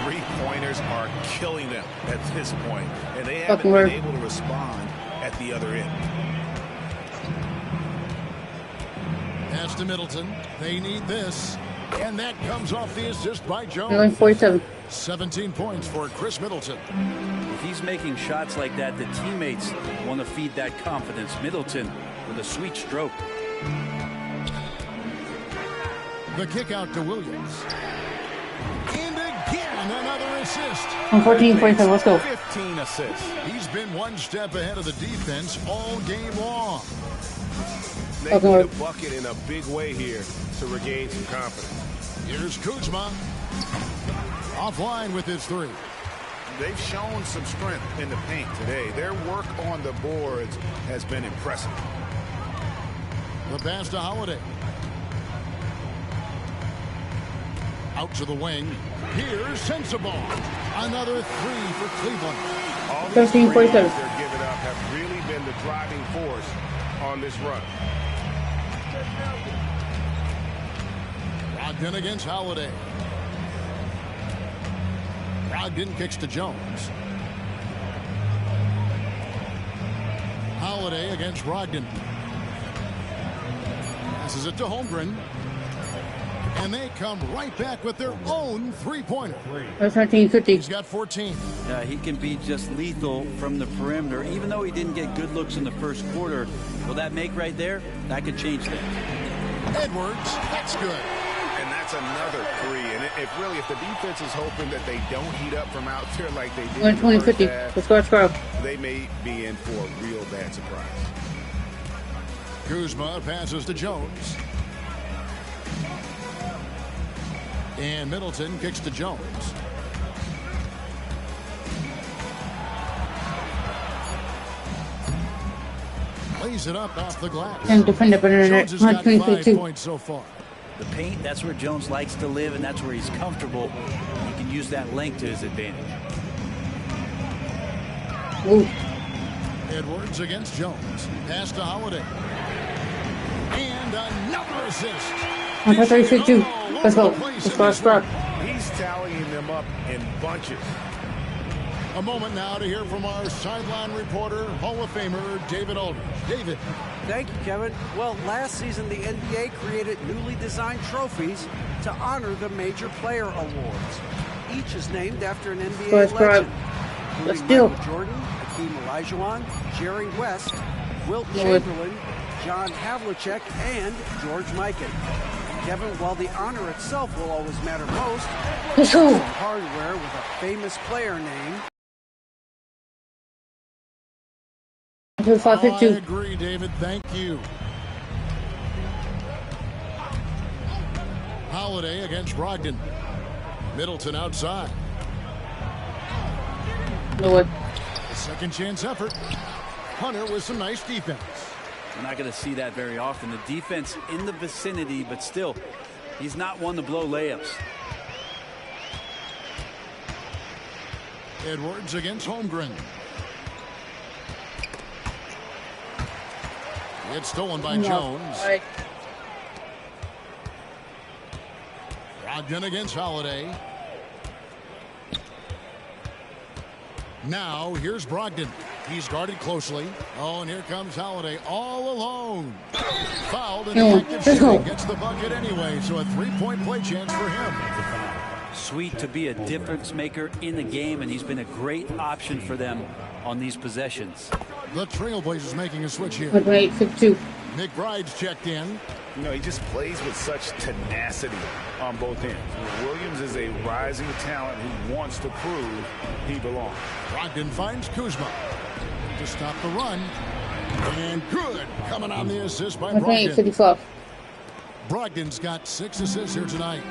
[SPEAKER 5] Three-pointers are killing them at this point, and they haven't been able to respond at the other end.
[SPEAKER 3] Pass to Middleton. They need this. And that comes off the assist by Jones.
[SPEAKER 2] 9:47.
[SPEAKER 3] 17 points for Chris Middleton.
[SPEAKER 4] If he's making shots like that, the teammates want to feed that confidence. Middleton with a sweet stroke.
[SPEAKER 3] The kick out to Williams. And again, another assist.
[SPEAKER 2] 14-47, let's go.
[SPEAKER 5] 15 assists.
[SPEAKER 3] He's been one step ahead of the defense all game long.
[SPEAKER 6] They need a bucket in a big way here to regain some confidence.
[SPEAKER 3] Here's Kuzma. Offline with his 3.
[SPEAKER 5] They've shown some strength in the paint today. Their work on the boards has been impressive.
[SPEAKER 3] The pass to Holiday. Out to the wing. Here's Sensabaugh. Another 3 for Cleveland.
[SPEAKER 5] All these
[SPEAKER 2] 13-47.
[SPEAKER 5] they're giving up have really been the driving force on this run.
[SPEAKER 3] Brogdon against Holiday. Brogdon kicks to Jones. Holiday against Brogdon. Passes it to Holmgren. And they come right back with their own three-pointer.
[SPEAKER 2] 13-50.
[SPEAKER 3] He's got 14.
[SPEAKER 4] He can be just lethal from the perimeter. Even though he didn't get good looks in the first quarter, will that make right there? That could change things.
[SPEAKER 3] Edwards, that's good.
[SPEAKER 5] And that's another 3. And if the defense is hoping that they don't heat up from out there like they did in the first half,
[SPEAKER 2] let's go.
[SPEAKER 5] they may be in for a real bad surprise.
[SPEAKER 3] Kuzma passes to Jones. And Middleton kicks to Jones. Lays it up off the glass.
[SPEAKER 2] And defend it better than
[SPEAKER 3] Jones has got 5 points so far.
[SPEAKER 4] The paint, that's where Jones likes to live, and that's where he's comfortable. He can use that length to his advantage.
[SPEAKER 2] Ooh.
[SPEAKER 3] Edwards against Jones. Pass to Holiday. And another assist.
[SPEAKER 2] 36-2. Let's go. Let's go.
[SPEAKER 5] He's tallying them up in bunches.
[SPEAKER 3] A moment now to hear from our sideline reporter, Hall of Famer David Aldridge. David.
[SPEAKER 7] Thank you, Kevin. Well, last season the NBA created newly designed trophies to honor the major player awards. Each is named after an NBA legend, including Michael Jordan, Hakeem Olajuwon, Jerry West, Wilt Chamberlain, John Havlicek, and George Mikan. Kevin, while the honor itself will always matter most, there's some hardware with a famous player name.
[SPEAKER 3] I agree, David. Thank you. Holiday against Brogdon. Middleton outside.
[SPEAKER 2] No way.
[SPEAKER 3] Second chance effort. Hunter with some nice defense.
[SPEAKER 4] We're not going to see that very often. The defense in the vicinity, but still, he's not one to blow layups.
[SPEAKER 3] Edwards against Holmgren. It's stolen by Jones. Brogdon against Holiday. Now here's Brogdon. He's guarded closely. Oh, and here comes Holiday all alone. Fouled in the active shooting. Gets the bucket anyway, so a three-point play chance for him.
[SPEAKER 4] Sweet to be a difference maker in the game, and he's been a great option for them on these possessions.
[SPEAKER 3] The Trailblazers making a switch here.
[SPEAKER 2] 52.
[SPEAKER 3] McBride's checked in.
[SPEAKER 5] You know, he just plays with such tenacity on both ends. Williams is a rising talent who wants to prove he belongs.
[SPEAKER 3] Brogdon finds Kuzma to stop the run. And good. Coming on the assist by Brogdon.
[SPEAKER 2] 55.
[SPEAKER 3] Brogdon's got 6 assists here tonight.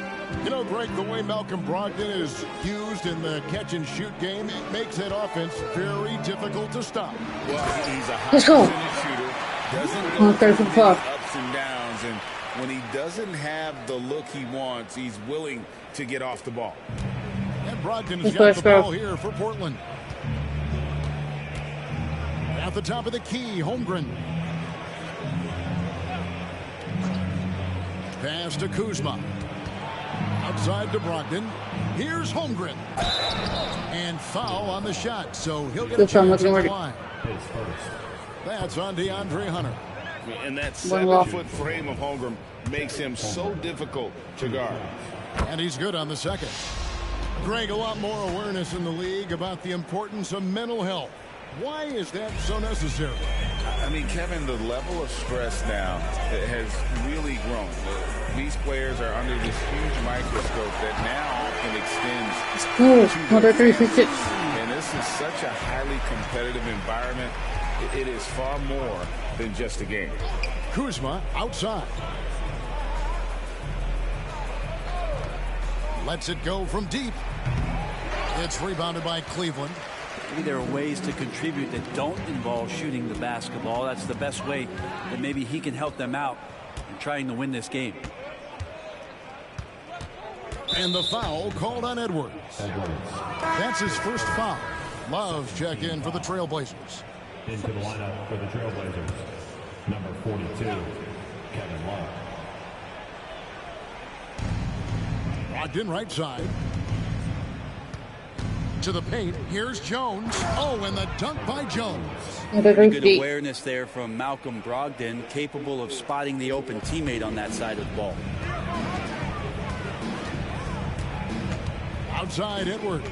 [SPEAKER 3] You know, Greg, the way Malcolm Brogdon is used in the catch-and-shoot game, it makes that offense very difficult to stop.
[SPEAKER 5] Well, he's a high percentage shooter. Doesn't go through many ups and downs, and when he doesn't have the look he wants, he's willing to get off the ball.
[SPEAKER 3] And Brogdon's got the ball here for Portland. At the top of the key, Holmgren. Pass to Kuzma. Outside to Brogdon. Here's Holmgren. And foul on the shot, so he'll get a chance at the line. That's on DeAndre Hunter.
[SPEAKER 5] And that 7-foot frame of Holmgren makes him so difficult to guard.
[SPEAKER 3] And he's good on the second. Greg, a lot more awareness in the league about the importance of mental health. Why is that so necessary?
[SPEAKER 5] I mean, Kevin, the level of stress now has really grown. These players are under this huge microscope that now often extends. And this is such a highly competitive environment. It is far more than just a game.
[SPEAKER 3] Kuzma outside. Lets it go from deep. It's rebounded by Cleveland.
[SPEAKER 4] Maybe there are ways to contribute that don't involve shooting the basketball. That's the best way that maybe he can help them out in trying to win this game.
[SPEAKER 3] And the foul called on Edwards. That's his first foul. Love's check in for the Trailblazers.
[SPEAKER 12] Into the lineup for the Trailblazers, number 42, Kevin Love.
[SPEAKER 3] Brogdon right side. To the paint. Here's Jones. Oh, and the dunk by Jones.
[SPEAKER 4] Good awareness there from Malcolm Brogdon, capable of spotting the open teammate on that side of the ball.
[SPEAKER 3] Outside Edwards.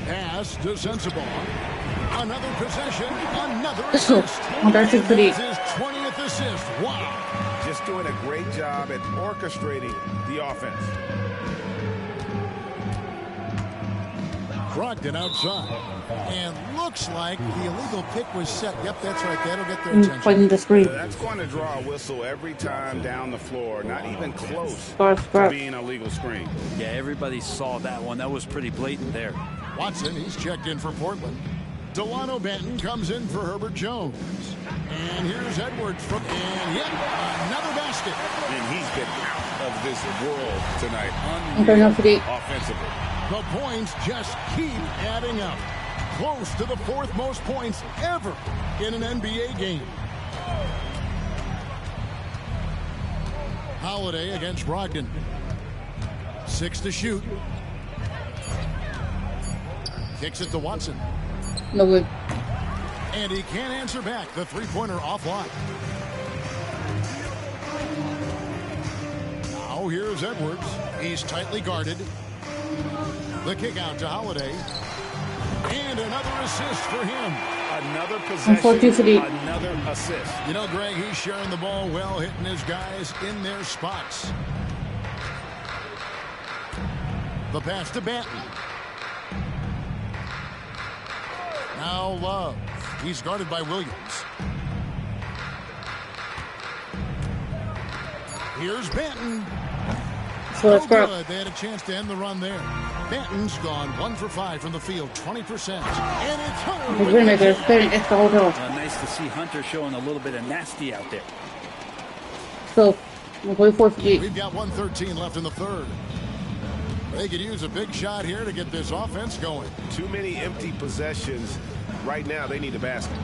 [SPEAKER 3] Pass to Sensabaugh. Another possession, another assist. That's his 20th assist. Wow.
[SPEAKER 5] Just doing a great job at orchestrating the offense.
[SPEAKER 3] Brogdon outside. And looks like the illegal pick was set. Yep, that's right. That'll get their attention.
[SPEAKER 2] The screen.
[SPEAKER 5] That's going to draw a whistle every time down the floor. Not even close to being a legal screen.
[SPEAKER 4] Yeah, everybody saw that one. That was pretty blatant there.
[SPEAKER 3] Watson, he's checked in for Portland. Delano Banton comes in for Herbert Jones. And here's Edwards from, and yet another basket.
[SPEAKER 5] And he's been out of this world tonight. Offensively.
[SPEAKER 3] The points just keep adding up. Close to the 4th most points ever in an NBA game. Holiday against Brogdon. 6 to shoot. Kicks it to Watson.
[SPEAKER 2] No good.
[SPEAKER 3] And he can't answer back. The three-pointer offline. Now here's Edwards. He's tightly guarded. The kick out to Holiday. And another assist for him.
[SPEAKER 5] Another possession, another assist.
[SPEAKER 3] You know, Greg, he's sharing the ball well, hitting his guys in their spots. The pass to Banton. Now Love. He's guarded by Williams. Here's Banton.
[SPEAKER 2] So it's
[SPEAKER 3] good. They had a chance to end the run there. Benton's gone 1 for 5 from the field, 20%. And it's Hunter.
[SPEAKER 4] Nice to see Hunter showing a little bit of nasty out there.
[SPEAKER 2] So, we've
[SPEAKER 3] got 1:13 left in the third. They could use a big shot here to get this offense going.
[SPEAKER 6] Too many empty possessions. Right now, they need a basket.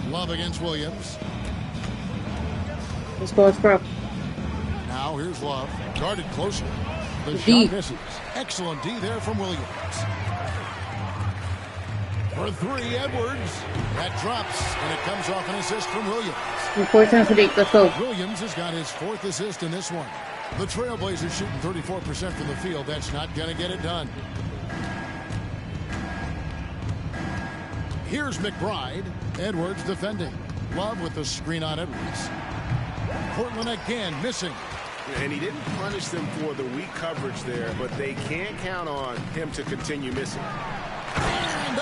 [SPEAKER 3] Love against Williams.
[SPEAKER 2] Let's go,
[SPEAKER 3] Now here's Love. Guarded closer. The
[SPEAKER 2] D.
[SPEAKER 3] shot misses. Excellent D there from Williams. For three, Edwards. That drops, and it comes off an assist from Williams.
[SPEAKER 2] Let's go.
[SPEAKER 3] Williams has got his 4th assist in this one. The Trailblazers shooting 34% from the field. That's not going to get it done. Here's McBride. Edwards defending. Love with the screen on Edwards. Portland again missing.
[SPEAKER 6] And he didn't punish them for the weak coverage there, but they can't count on him to continue missing.
[SPEAKER 3] And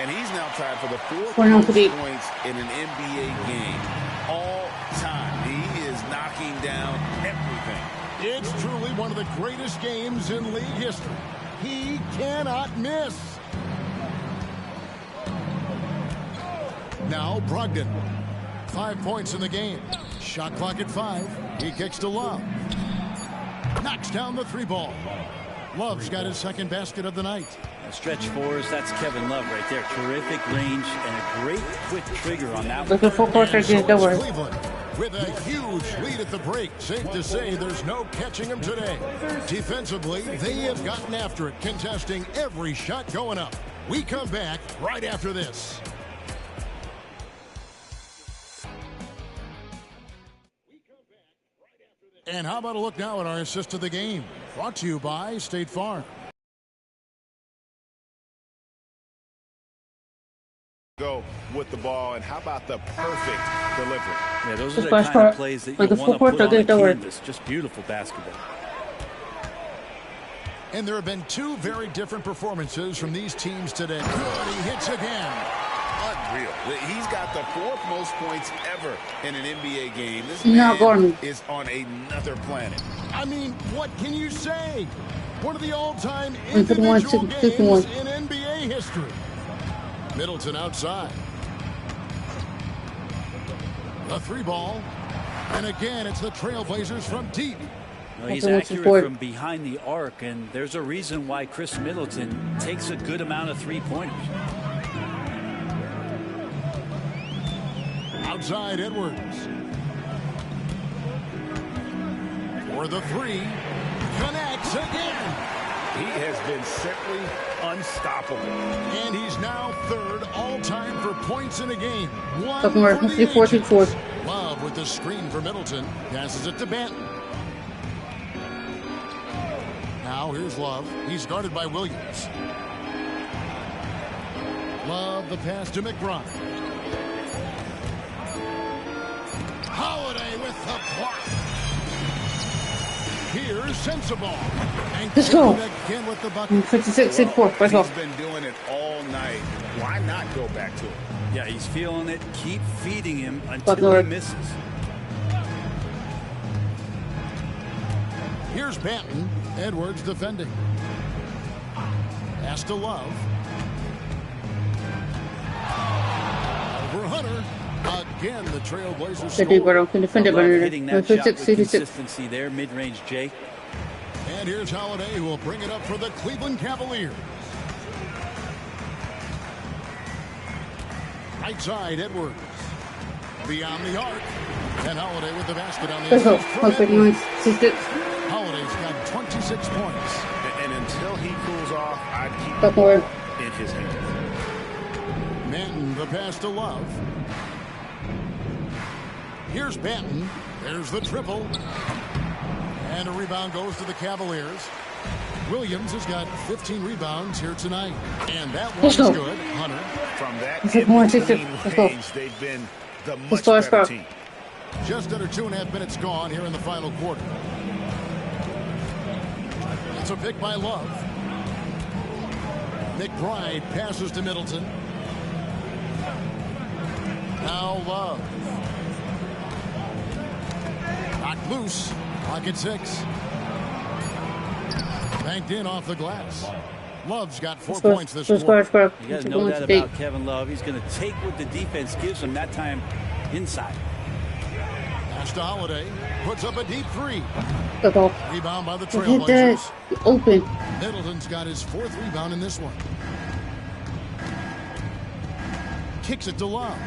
[SPEAKER 6] And he's now tied for the 4th most points in an NBA game all time. He is knocking down everything.
[SPEAKER 3] It's truly one of the greatest games in league history. He cannot miss. Now Brogdon. 5 points in the game. Shot clock at 5. He kicks to Love. Knocks down the 3 ball. Love's got his 2nd basket of the night.
[SPEAKER 4] Stretch fours, that's Kevin Love right there. Terrific range and a great quick trigger on that one.
[SPEAKER 3] Cleveland with a huge lead at the break. Safe to say there's no catching him today. Defensively, they have gotten after it, contesting every shot going up. We come back right after this. And how about a look now at our assist of the game? Brought to you by State Farm.
[SPEAKER 6] Go with the ball, and how about the perfect delivery?
[SPEAKER 4] Yeah, those are the kind of plays that you want to put on the canvas. Just beautiful basketball.
[SPEAKER 3] And there have been 2 very different performances from these teams today. Good, he hits again.
[SPEAKER 6] Unreal. He's got the 4th most points ever in an NBA game. This man is on another planet.
[SPEAKER 3] I mean, what can you say? One of the all-time individual games in NBA history. Middleton outside. The 3 ball. And again, it's the Trailblazers from deep.
[SPEAKER 4] Well, he's accurate from behind the arc, and there's a reason why Chris Middleton takes a good amount of 3-pointers.
[SPEAKER 3] Outside Edwards. For the 3. Connects again.
[SPEAKER 6] He has been simply unstoppable.
[SPEAKER 3] And he's now 3rd all-time for points in a game. 1
[SPEAKER 2] for the Ancients.
[SPEAKER 3] Love with the screen for Middleton. Passes it to Benton. Now here's Love. He's guarded by Williams. Love the pass to McBride. Holiday with the block. Here's Sensible. And
[SPEAKER 2] let's go.
[SPEAKER 3] Again with the bucket.
[SPEAKER 2] 56-64. Let's go.
[SPEAKER 6] He's been doing it all night. Why not go back to it?
[SPEAKER 4] Yeah, he's feeling it. Keep feeding him until he misses.
[SPEAKER 3] Here's Benton. Edwards defending. Pass to Love. Over Hunter. Again, the Trailblazers score.
[SPEAKER 4] Hitting that shot with consistency there, mid-range Jay.
[SPEAKER 3] And here's Holiday, who will bring it up for the Cleveland Cavaliers. Right side, Edwards. Beyond the arc. And Holiday with the basket on the assist. Holiday's got 26 points.
[SPEAKER 6] And until he cools off, I'd keep the ball in his hands.
[SPEAKER 3] Manton, the pass to Love. Here's Benton. There's the triple. And a rebound goes to the Cavaliers. Williams has got 15 rebounds here tonight. And that one's good. Hunter.
[SPEAKER 6] From that in-between range, they've been the much better team.
[SPEAKER 3] Just under 2.5 minutes gone here in the final quarter. It's a pick by Love. McBride passes to Middleton. Now Love. Knocked loose. Clock at 6. Banked in off the glass. Love's got 4 points this quarter.
[SPEAKER 4] You guys know that about Kevin Love. He's going to take what the defense gives him, that time inside.
[SPEAKER 3] Pass to Holiday. Puts up a deep 3. Rebound by the
[SPEAKER 2] Trailblazers.
[SPEAKER 3] Open. Middleton's got his 4th rebound in this one. Kicks it to Love.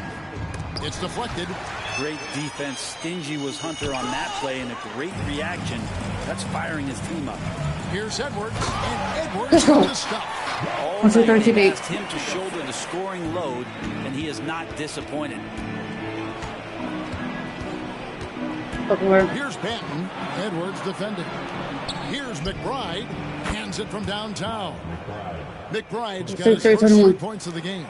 [SPEAKER 3] It's deflected.
[SPEAKER 4] Great defense. Stingy was Hunter on that play, and a great reaction. That's firing his team up.
[SPEAKER 3] Here's Edwards, and Edwards got the stop.
[SPEAKER 4] All night they asked him to shoulder the scoring load, and he is not disappointed.
[SPEAKER 3] Here's Banton. Edwards defending. Here's McBride. Hands it from downtown. McBride's got his first 3 points of the game.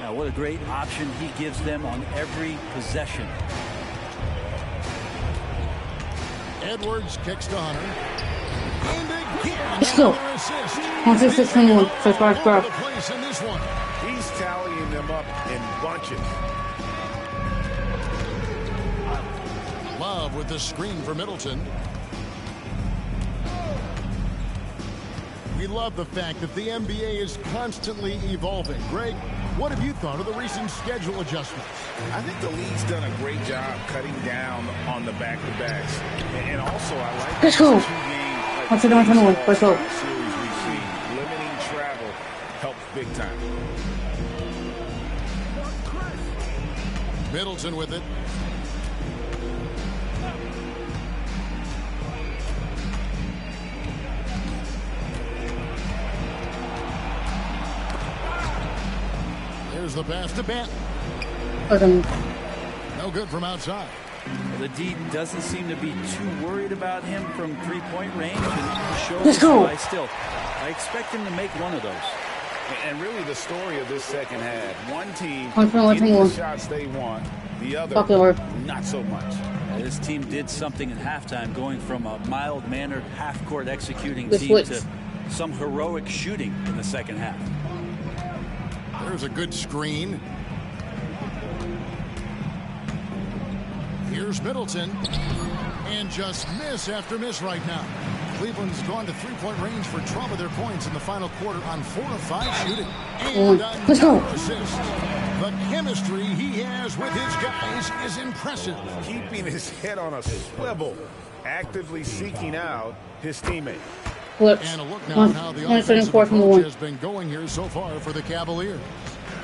[SPEAKER 4] Now, what a great option he gives them on every possession.
[SPEAKER 3] Edwards kicks to Hunter. And again,
[SPEAKER 2] let's go. 1-6-21. First bar score.
[SPEAKER 5] He's tallying them up in bunches.
[SPEAKER 3] Love with the screen for Middleton. We love the fact that the NBA is constantly evolving. Greg, what have you thought of the recent schedule adjustments?
[SPEAKER 5] I think the league's done a great job cutting down on the back-to-backs. And also, I like the two-game series we see. Limiting travel helps big time.
[SPEAKER 3] Middleton with it. Here's the pass to Banton. No good from outside.
[SPEAKER 4] Well, the D doesn't seem to be too worried about him from three-point range, and shows why still. I expect him to make one of those.
[SPEAKER 5] And really the story of this second half, one team getting the shots they want, the other not so much.
[SPEAKER 4] This team did something at halftime, going from a mild-mannered half-court executing team to some heroic shooting in the second half.
[SPEAKER 3] There's a good screen. Here's Middleton. And just miss after miss right now. Cleveland's gone to three-point range for 12 of their points in the final quarter on 4 of 5 shooting. And another assist. The chemistry he has with his guys is impressive.
[SPEAKER 5] Keeping his head on a swivel, actively seeking out his teammate.
[SPEAKER 3] And a look now at how the offensive approach has been going here so far for the Cavaliers.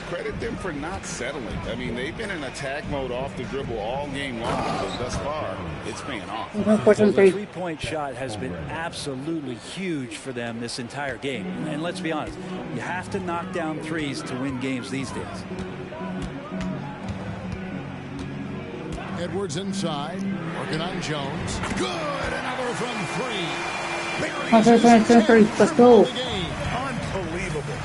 [SPEAKER 5] Credit them for not settling. I mean, they've been in attack mode off the dribble all game long, but thus far, it's paying off.
[SPEAKER 4] Well, the three-point shot has been absolutely huge for them this entire game. And let's be honest, you have to knock down threes to win games these days.
[SPEAKER 3] Edwards inside, working on Jones. Good, another from 3.
[SPEAKER 2] Let's go.
[SPEAKER 5] Unbelievable.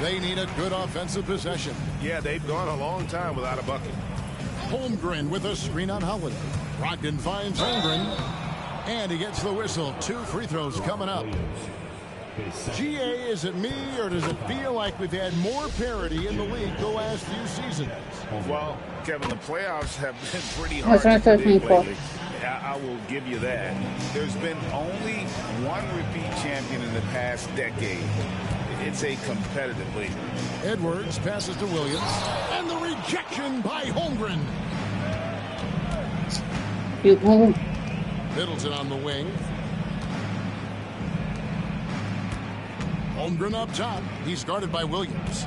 [SPEAKER 3] They need a good offensive possession.
[SPEAKER 5] Yeah, they've gone a long time without a bucket.
[SPEAKER 3] Holmgren with a screen on Holiday. Brogdon finds Holmgren, and he gets the whistle. 2 free throws coming up. GA, is it me, or does it feel like we've had more parity in the league the last few seasons?
[SPEAKER 5] Well, Kevin, the playoffs have been pretty hard to predict lately. I will give you that. There's been only one repeat champion in the past decade. It's a competitive league.
[SPEAKER 3] Edwards passes to Williams, and the rejection by Holmgren. Middleton on the wing. Holmgren up top. He's guarded by Williams.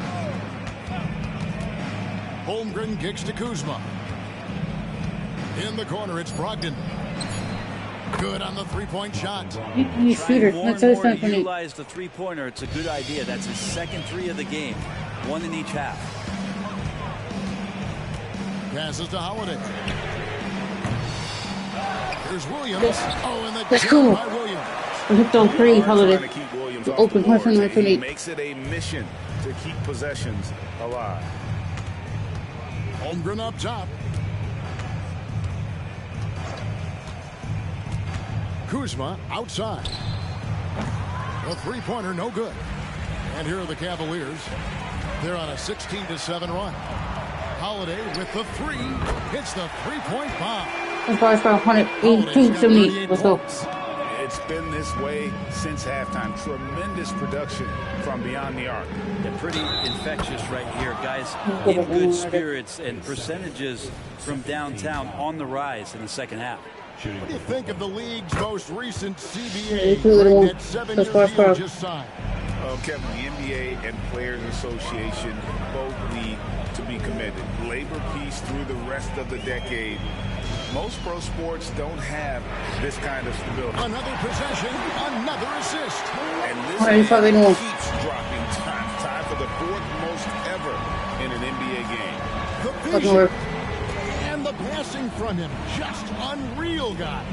[SPEAKER 3] Holmgren kicks to Kuzma. In the corner, it's Brogdon. Good on the three-point shot.
[SPEAKER 2] You shooter. Let's
[SPEAKER 4] utilize the three-pointer. It's a good idea. That's his second 3 of the game. 1 in each half.
[SPEAKER 3] Passes to Holiday. Here's Williams. Oh, and the
[SPEAKER 2] Let's go.
[SPEAKER 3] by Williams.
[SPEAKER 2] We hooked on 3, Holiday. Open person,
[SPEAKER 5] he makes it a mission to keep possessions alive.
[SPEAKER 3] Holmgren up top. Kuzma outside. The three-pointer, no good. And here are the Cavaliers. They're on a 16-7 run. Holiday with the 3. Hits the three-point bomb.
[SPEAKER 2] As far as 118-78. Let's go.
[SPEAKER 5] It's been this way since halftime. Tremendous production from beyond the arc.
[SPEAKER 4] They're pretty infectious right here. Guys in good spirits and percentages from downtown on the rise in the second half.
[SPEAKER 3] What do you think of the league's most recent CBA that 7-year deal just signed?
[SPEAKER 5] Well, Kevin, the NBA and Players Association both need to be commended. Labor peace through the rest of the decade. Most pro sports don't have this kind of stability.
[SPEAKER 3] Another possession, another assist.
[SPEAKER 5] And this man keeps dropping time. Time for the fourth most ever in an NBA game.
[SPEAKER 3] The vision and the passing from him. Just unreal, guys.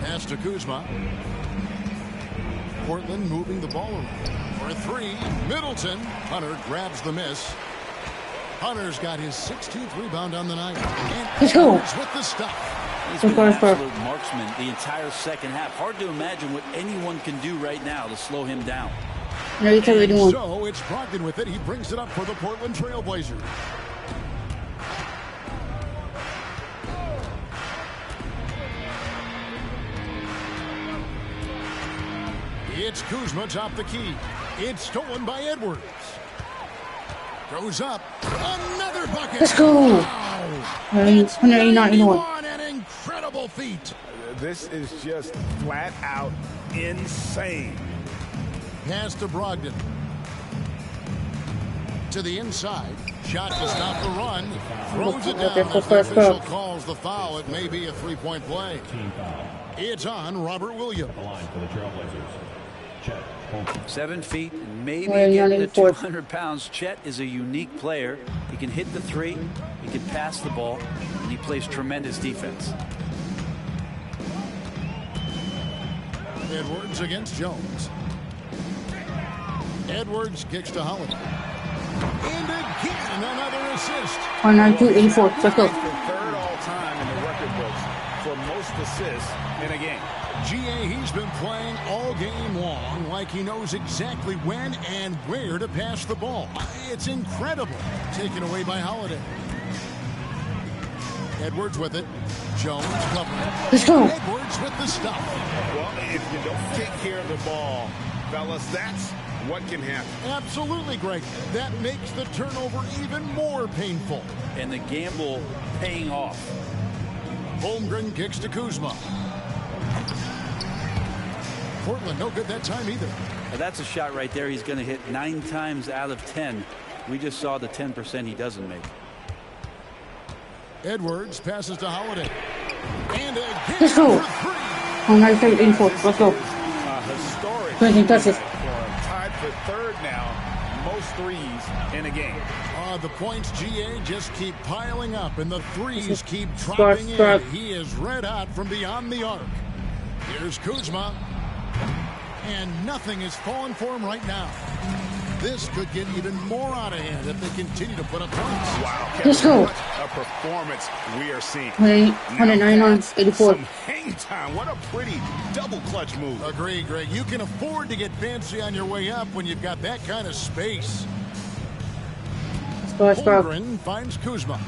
[SPEAKER 3] Pass to Kuzma. Portland moving the ball around. For a three, Middleton. Hunter grabs the miss. Hunter's got his 16th rebound on the night. And
[SPEAKER 2] let's go.
[SPEAKER 3] With the stuff.
[SPEAKER 4] He's been an absolute marksman the entire second half. Hard to imagine what anyone can do right now to slow him down.
[SPEAKER 2] No, you tell me anyone.
[SPEAKER 3] So it's Brogdon with it. He brings it up for the Portland Trailblazers. It's Kuzma top the key. It's stolen by Edwards. Goes up. Another bucket.
[SPEAKER 2] Let's go.
[SPEAKER 3] Wow.
[SPEAKER 2] 189-81.
[SPEAKER 3] An incredible feat.
[SPEAKER 5] This is just flat out insane.
[SPEAKER 3] Pass to Brogdon. To the inside. Shot to stop the run. Throws it down. As the official calls the foul. It may be a three-point play. It's on Robert Williams.
[SPEAKER 12] The line for the Trailblazers. Chet.
[SPEAKER 4] 7 feet, maybe getting to 200 pounds. Chet is a unique player. He can hit the three, he can pass the ball, and he plays tremendous defense.
[SPEAKER 3] Edwards against Jones. Edwards kicks to Holiday. And again, another assist.
[SPEAKER 2] 192-84. Let's go.
[SPEAKER 5] Third all-time in the record books for most assists in a game.
[SPEAKER 3] GA, he's been playing all game long like he knows exactly when and where to pass the ball. It's incredible. Taken away by Holiday. Edwards with it. Jones covering.
[SPEAKER 2] Let's go.
[SPEAKER 3] Edwards with the stop.
[SPEAKER 5] Well, if you don't take care of the ball, fellas, that's what can happen.
[SPEAKER 3] Absolutely, Greg. That makes the turnover even more painful.
[SPEAKER 4] And the gamble paying off.
[SPEAKER 3] Holmgren kicks to Kuzma. Portland, no good that time either.
[SPEAKER 4] Now that's a shot right there. He's going to hit 9 times out of 10. We just saw the 10% he doesn't make.
[SPEAKER 3] Edwards passes to Holiday. And again,
[SPEAKER 2] let's go. 193-84. Let's go.
[SPEAKER 5] Historic.
[SPEAKER 2] 20 touches.
[SPEAKER 5] Tied for third now. Most threes in a game.
[SPEAKER 3] The points, GA, just keep piling up, and the threes keep dropping in. He is red hot from beyond the arc. Here's Kuzma. And nothing is falling for him right now. This could get even more out of hand if they continue to put up points.
[SPEAKER 5] Wow,
[SPEAKER 2] let's go.
[SPEAKER 5] What a performance we are seeing.
[SPEAKER 2] 199-84.
[SPEAKER 5] Some hang time. What a pretty double clutch move.
[SPEAKER 3] Agree, Greg. You can afford to get fancy on your way up when you've got that kind of space. Holmgren finds Kuzma.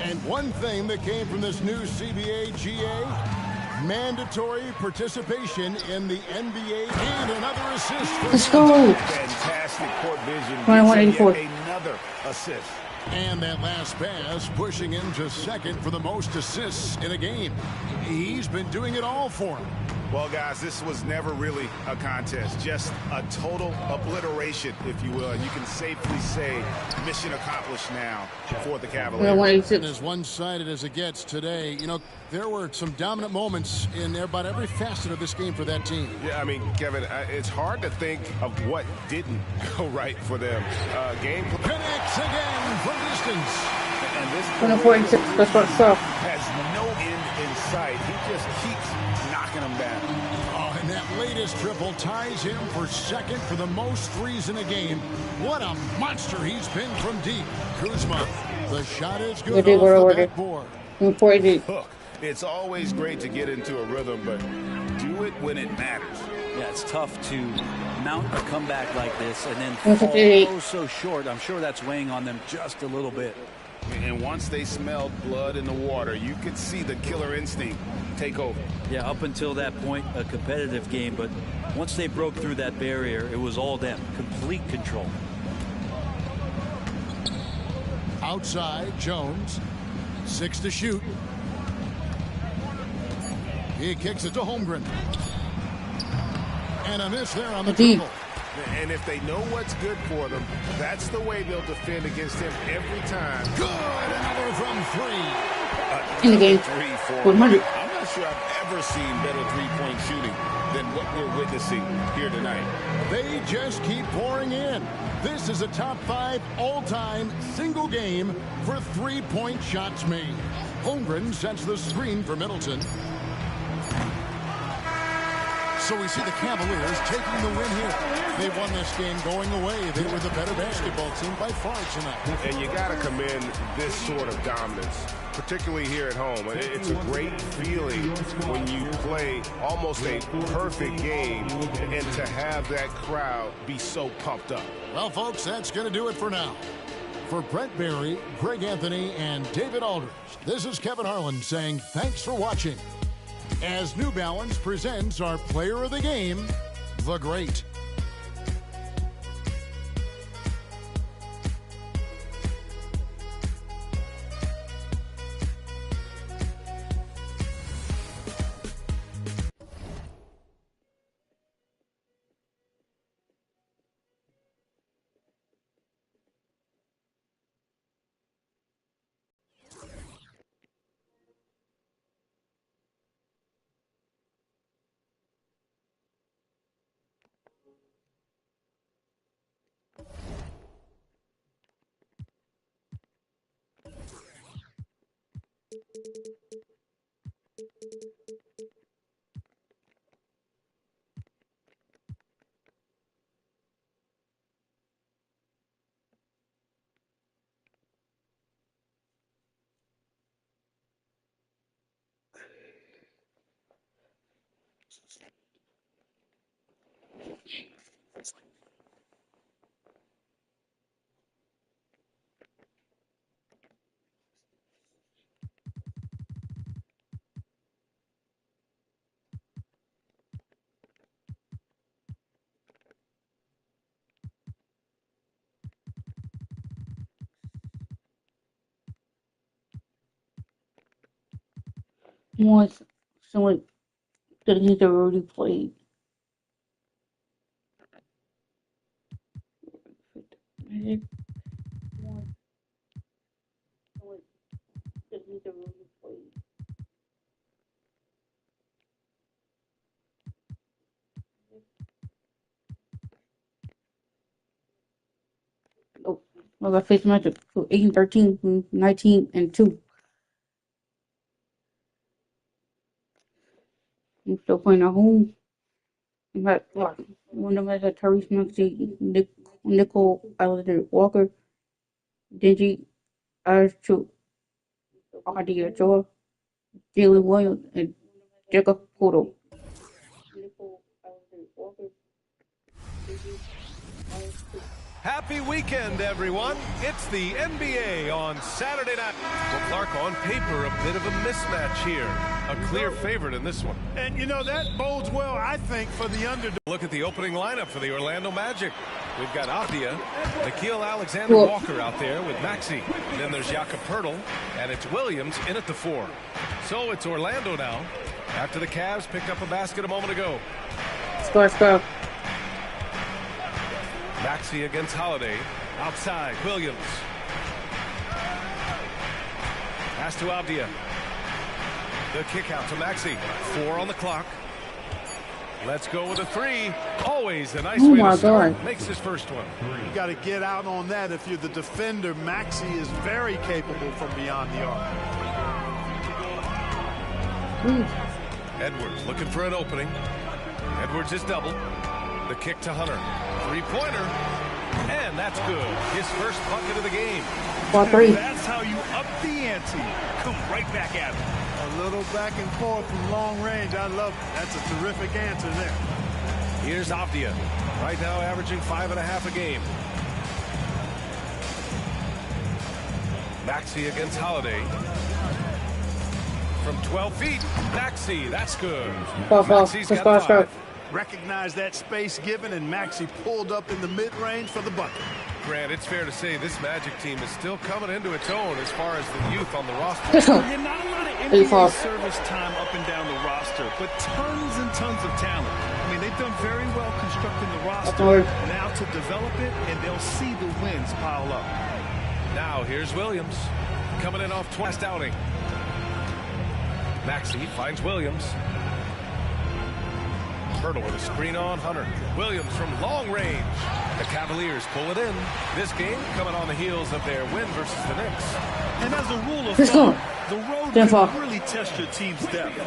[SPEAKER 3] And one thing that came from this new CBA GA, mandatory participation in the NBA and another assist.
[SPEAKER 2] Let's go.
[SPEAKER 5] Fantastic court vision.
[SPEAKER 2] 184.
[SPEAKER 5] Another assist.
[SPEAKER 3] And that last pass pushing him to second for the most assists in a game. He's been doing it all for him.
[SPEAKER 5] Well, guys, this was never really a contest, just a total obliteration, if you will. And you can safely say mission accomplished now for the Cavaliers.
[SPEAKER 3] And as one-sided as it gets today, you know, there were some dominant moments in about every facet of this game for that team.
[SPEAKER 6] Yeah, I mean, Kevin, it's hard to think of what didn't go right for them. Game
[SPEAKER 3] connects again from distance.
[SPEAKER 5] And this
[SPEAKER 2] 146. That's what's up.
[SPEAKER 5] Has no end in sight. He just keeps knocking them down.
[SPEAKER 3] Oh, and that latest triple ties him for second for the most threes in a game. What a monster he's been from deep. Kuzma, the shot is good off the backboard.
[SPEAKER 2] 148.
[SPEAKER 5] Look, it's always great to get into a rhythm, but do it when it matters.
[SPEAKER 4] Yeah, it's tough to mount a comeback like this and then fall so short. I'm sure that's weighing on them just a little bit.
[SPEAKER 5] And once they smelled blood in the water, you could see the killer instinct take over.
[SPEAKER 4] Yeah, up until that point, a competitive game, but once they broke through that barrier, it was all them. Complete control.
[SPEAKER 3] Outside, Jones. 6 to shoot. He kicks it to Holmgren. And a miss there on the dribble.
[SPEAKER 5] And if they know what's good for them, that's the way they'll defend against him every time.
[SPEAKER 3] Good! Another from 3.
[SPEAKER 2] In the game. 100.
[SPEAKER 5] I'm not sure I've ever seen better three-point shooting than what we're witnessing here tonight.
[SPEAKER 3] They just keep pouring in. This is a top 5 all-time single game for three-point shots made. Holmgren sets the screen for Middleton. So we see the Cavaliers taking the win here. They won this game going away. They were the better basketball team by far tonight.
[SPEAKER 5] And you got to commend this sort of dominance, particularly here at home. It's a great feeling when you play almost a perfect game and to have that crowd be so pumped up.
[SPEAKER 3] Well, folks, that's going to do it for now. For Brent Barry, Greg Anthony, and David Aldridge, this is Kevin Harlan saying thanks for watching. As New Balance presents our player of the game, the Great.
[SPEAKER 2] Once someone that he's already played. Oh, I got face matchup for 18, 13, 19, and 2. I'm still playing at home. I'm at one of them has Tyrese Maxey, Nicole Alexander Walker, Dingy, Archu, Adia Joa, Jalen Williams, and Jacob Kudo.
[SPEAKER 13] Happy weekend, everyone. It's the NBA on Saturday night. Well, Clark, on paper, a bit of a mismatch here. A clear favorite in this one.
[SPEAKER 14] And, you know, that bodes well, I think, for the underdog.
[SPEAKER 13] Look at the opening lineup for the Orlando Magic. We've got Avdia, Nickeil Alexander-Walker out there with Maxey. And then there's Jakob Poeltl, and it's Williams in at the 4. So it's Orlando now, after the Cavs picked up a basket a moment ago.
[SPEAKER 2] Score.
[SPEAKER 13] Maxey against Holiday. Outside, Williams. Pass to Avdia. The kick out to Maxey. 4 on the clock. Let's go with a 3. Always a nice way to start. Makes his first one.
[SPEAKER 14] You got to get out on that. If you're the defender, Maxey is very capable from beyond the arc.
[SPEAKER 13] Edwards looking for an opening. Edwards is double. The kick to Hunter. 3-pointer. And that's good. His first bucket of the game.
[SPEAKER 2] 4-3.
[SPEAKER 14] That's how you up the ante. Come right back at him. A little back and forth from long range. I love it. That's a terrific answer there.
[SPEAKER 13] Here's Avdia. Right now averaging 5.5 a game. Maxey against Holiday. From 12 feet, Maxey, that's good. Maxey's got 5.
[SPEAKER 14] Recognize that space given, and Maxey pulled up in the mid-range for the bucket.
[SPEAKER 13] Grant, it's fair to say this Magic team is still coming into its own as far as the youth on the roster.
[SPEAKER 6] Yeah, not a lot of NBA service time up and down the roster, but tons and tons of talent. I mean, they've done very well constructing the roster. Now to develop it, and they'll see the wins pile up.
[SPEAKER 13] Now here's Williams coming in off twice outing. Maxey finds Williams. Hurdle with a screen on Hunter. Williams from long range. The Cavaliers pull it in. This game coming on the heels of their win versus the Knicks.
[SPEAKER 6] And as a rule of thumb, the road can really test your team's depth.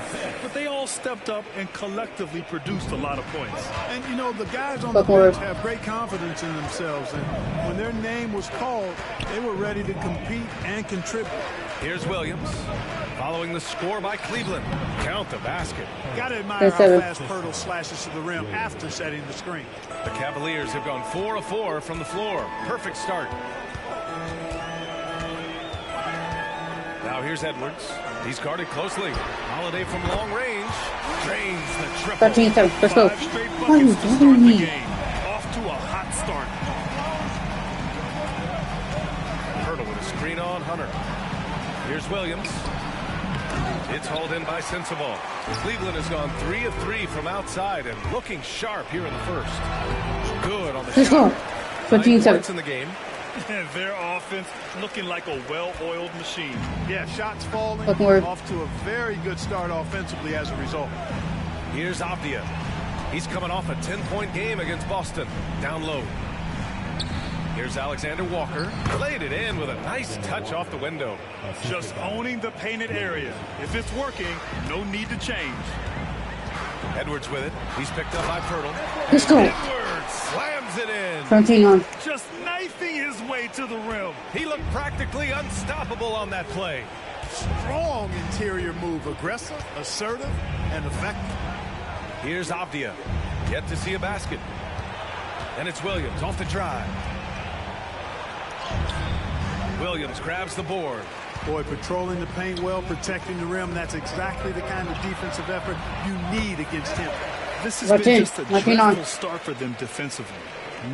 [SPEAKER 6] But they all stepped up and collectively produced a lot of points.
[SPEAKER 14] And, you know, the guys on the bench have great confidence in themselves. And when their name was called, they were ready to compete and contribute.
[SPEAKER 13] Here's Williams. Following the score by Cleveland. Count the basket.
[SPEAKER 14] Got to admire how fast Pirtle slashes to the rim after setting the screen.
[SPEAKER 13] The Cavaliers have gone 4 of 4 from the floor. Perfect start. Now here's Edwards. He's guarded closely. Holiday from long range. Drains the triple.
[SPEAKER 2] 13-7. Let's go. What are you doing me?
[SPEAKER 6] Off to a hot start.
[SPEAKER 13] Hurdle with a screen on Hunter. Here's Williams. It's hauled in by Sensabaugh. Cleveland has gone 3 of 3 from outside and looking sharp here in the first. Good on the shot.
[SPEAKER 2] 14-7
[SPEAKER 13] in the game.
[SPEAKER 6] Their offense looking like a well-oiled machine.
[SPEAKER 14] Yeah, shots falling. Off to a very good start offensively as a result.
[SPEAKER 13] Here's Avdia. He's coming off a 10-point game against Boston. Down low. Here's Alexander Walker. Laid it in with a nice touch off the window.
[SPEAKER 6] Just owning the painted area. If it's working, no need to change.
[SPEAKER 13] Edwards with it. He's picked up by Pirtle.
[SPEAKER 2] Let's go.
[SPEAKER 13] Edwards slams it in.
[SPEAKER 2] 17-1.
[SPEAKER 6] Just knifing his way to the rim.
[SPEAKER 13] He looked practically unstoppable on that play.
[SPEAKER 14] Strong interior move. Aggressive, assertive, and effective.
[SPEAKER 13] Here's Avdia. Yet to see a basket. And it's Williams off the drive. Williams grabs the board.
[SPEAKER 14] Boy, patrolling the paint well, protecting the rim. That's exactly the kind of defensive effort you need against him.
[SPEAKER 6] This has been just a dreadful start for them defensively.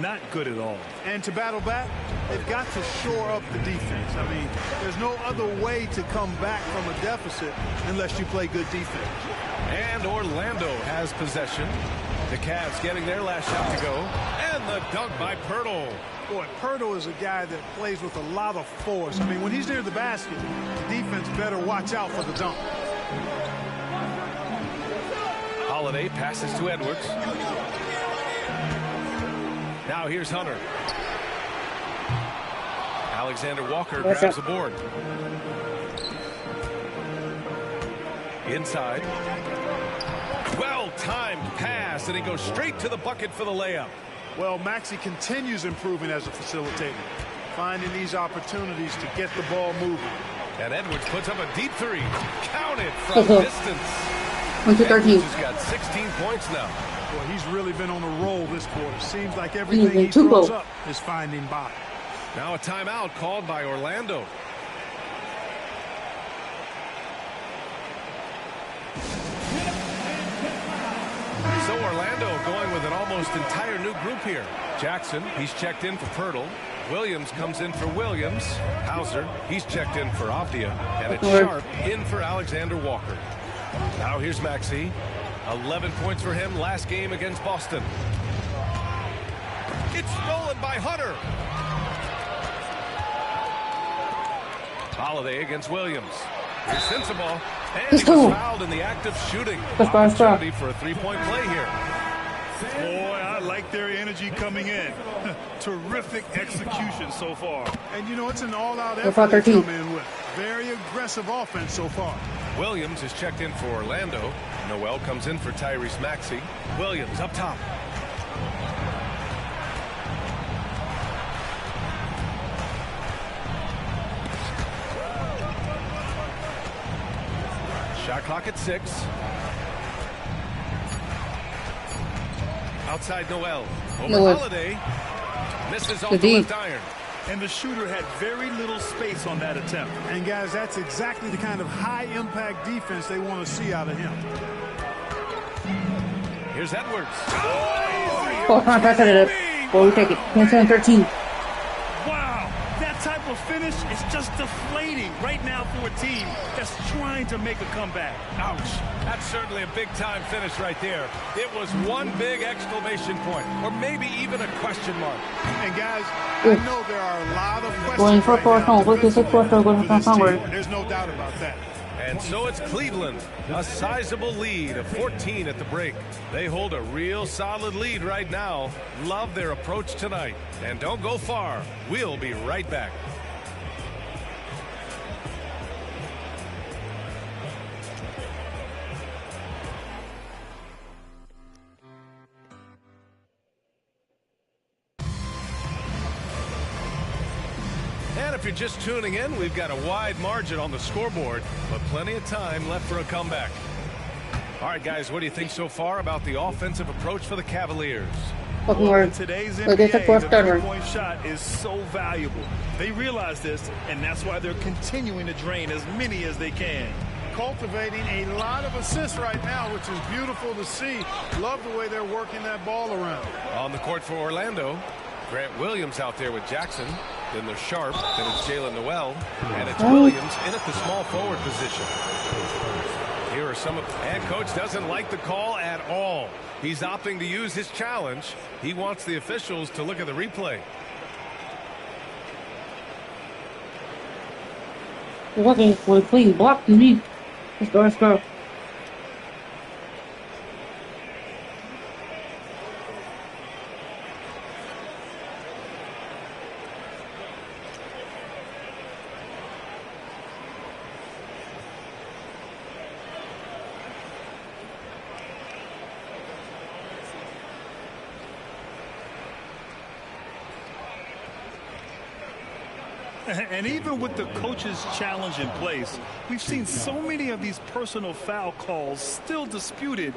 [SPEAKER 6] Not good at all.
[SPEAKER 14] And to battle back, they've got to shore up the defense. I mean, there's no other way to come back from a deficit unless you play good defense.
[SPEAKER 13] And Orlando has possession. The Cavs getting their last shot to go. And the dunk by Pirtle.
[SPEAKER 14] Boy, Pirtle is a guy that plays with a lot of force. I mean, when he's near the basket, the defense better watch out for the dunk.
[SPEAKER 13] Holiday passes to Edwards. Now here's Hunter. Alexander Walker grabs the board. Inside. Well-timed pass, and he goes straight to the bucket for the layup.
[SPEAKER 14] Well, Maxey continues improving as a facilitator, finding these opportunities to get the ball moving.
[SPEAKER 13] And Edwards puts up a deep three. Counted from distance.
[SPEAKER 2] 1-13.
[SPEAKER 13] He's got 16 points now.
[SPEAKER 14] Well, he's really been on a roll this quarter. Seems like everything he throws up is finding body.
[SPEAKER 13] Now a timeout called by Orlando. So Orlando going with an almost entire new group here. Jackson, he's checked in for Pirtle. Williams comes in for Williams. Hauser, he's checked in for Avdia. And it's Sharp in for Alexander Walker. Now here's Maxey. 11 points for him last game against Boston. It's stolen by Hunter. Holiday against Williams. Here's Sensabaugh. And he was fouled in the act of shooting. Opportunity for a three-point play here.
[SPEAKER 6] Boy, I like their energy coming in. Terrific execution so far.
[SPEAKER 14] And, you know, it's an all-out effort they come in with. Very aggressive offense so far.
[SPEAKER 13] Williams is checked in for Orlando. Noel comes in for Tyrese Maxey. Williams up top. Shot clock at 6. Outside Noel. Over Holiday. Misses off the left iron.
[SPEAKER 6] And the shooter had very little space on that attempt.
[SPEAKER 14] And guys, that's exactly the kind of high-impact defense they want to see out of him.
[SPEAKER 13] Here's Edwards.
[SPEAKER 2] Oh, pass it up. Well, we take it. 10-13.
[SPEAKER 6] Wow, that type of finish is just deflating right now for a team that's trying to make a comeback.
[SPEAKER 13] Ouch. That's certainly a big-time finish right there. It was one big exclamation point, or maybe even a question mark.
[SPEAKER 14] And guys, I know there are a lot of questions right now. There's no doubt about that.
[SPEAKER 13] And so it's Cleveland, a sizable lead of 14 at the break. They hold a real solid lead right now. Love their approach tonight. And don't go far. We'll be right back. And if you're just tuning in, we've got a wide margin on the scoreboard, but plenty of time left for a comeback. All right, guys, what do you think so far about the offensive approach for the Cavaliers?
[SPEAKER 6] Well, in today's NBA, the three-point shot is so valuable. They realize this, and that's why they're continuing to drain as many as they can.
[SPEAKER 14] Cultivating a lot of assists right now, which is beautiful to see. Love the way they're working that ball around.
[SPEAKER 13] On the court for Orlando, Grant Williams out there with Jackson. Then there's Sharp, then it's Jalen Noel, and it's Williams in at the small forward position. Here are some of, and coach doesn't like the call at all. He's opting to use his challenge. He wants the officials to look at the replay.
[SPEAKER 2] Looking for a clean block to me. Let's go.
[SPEAKER 6] And even with the coach's challenge in place, we've seen so many of these personal foul calls still disputed.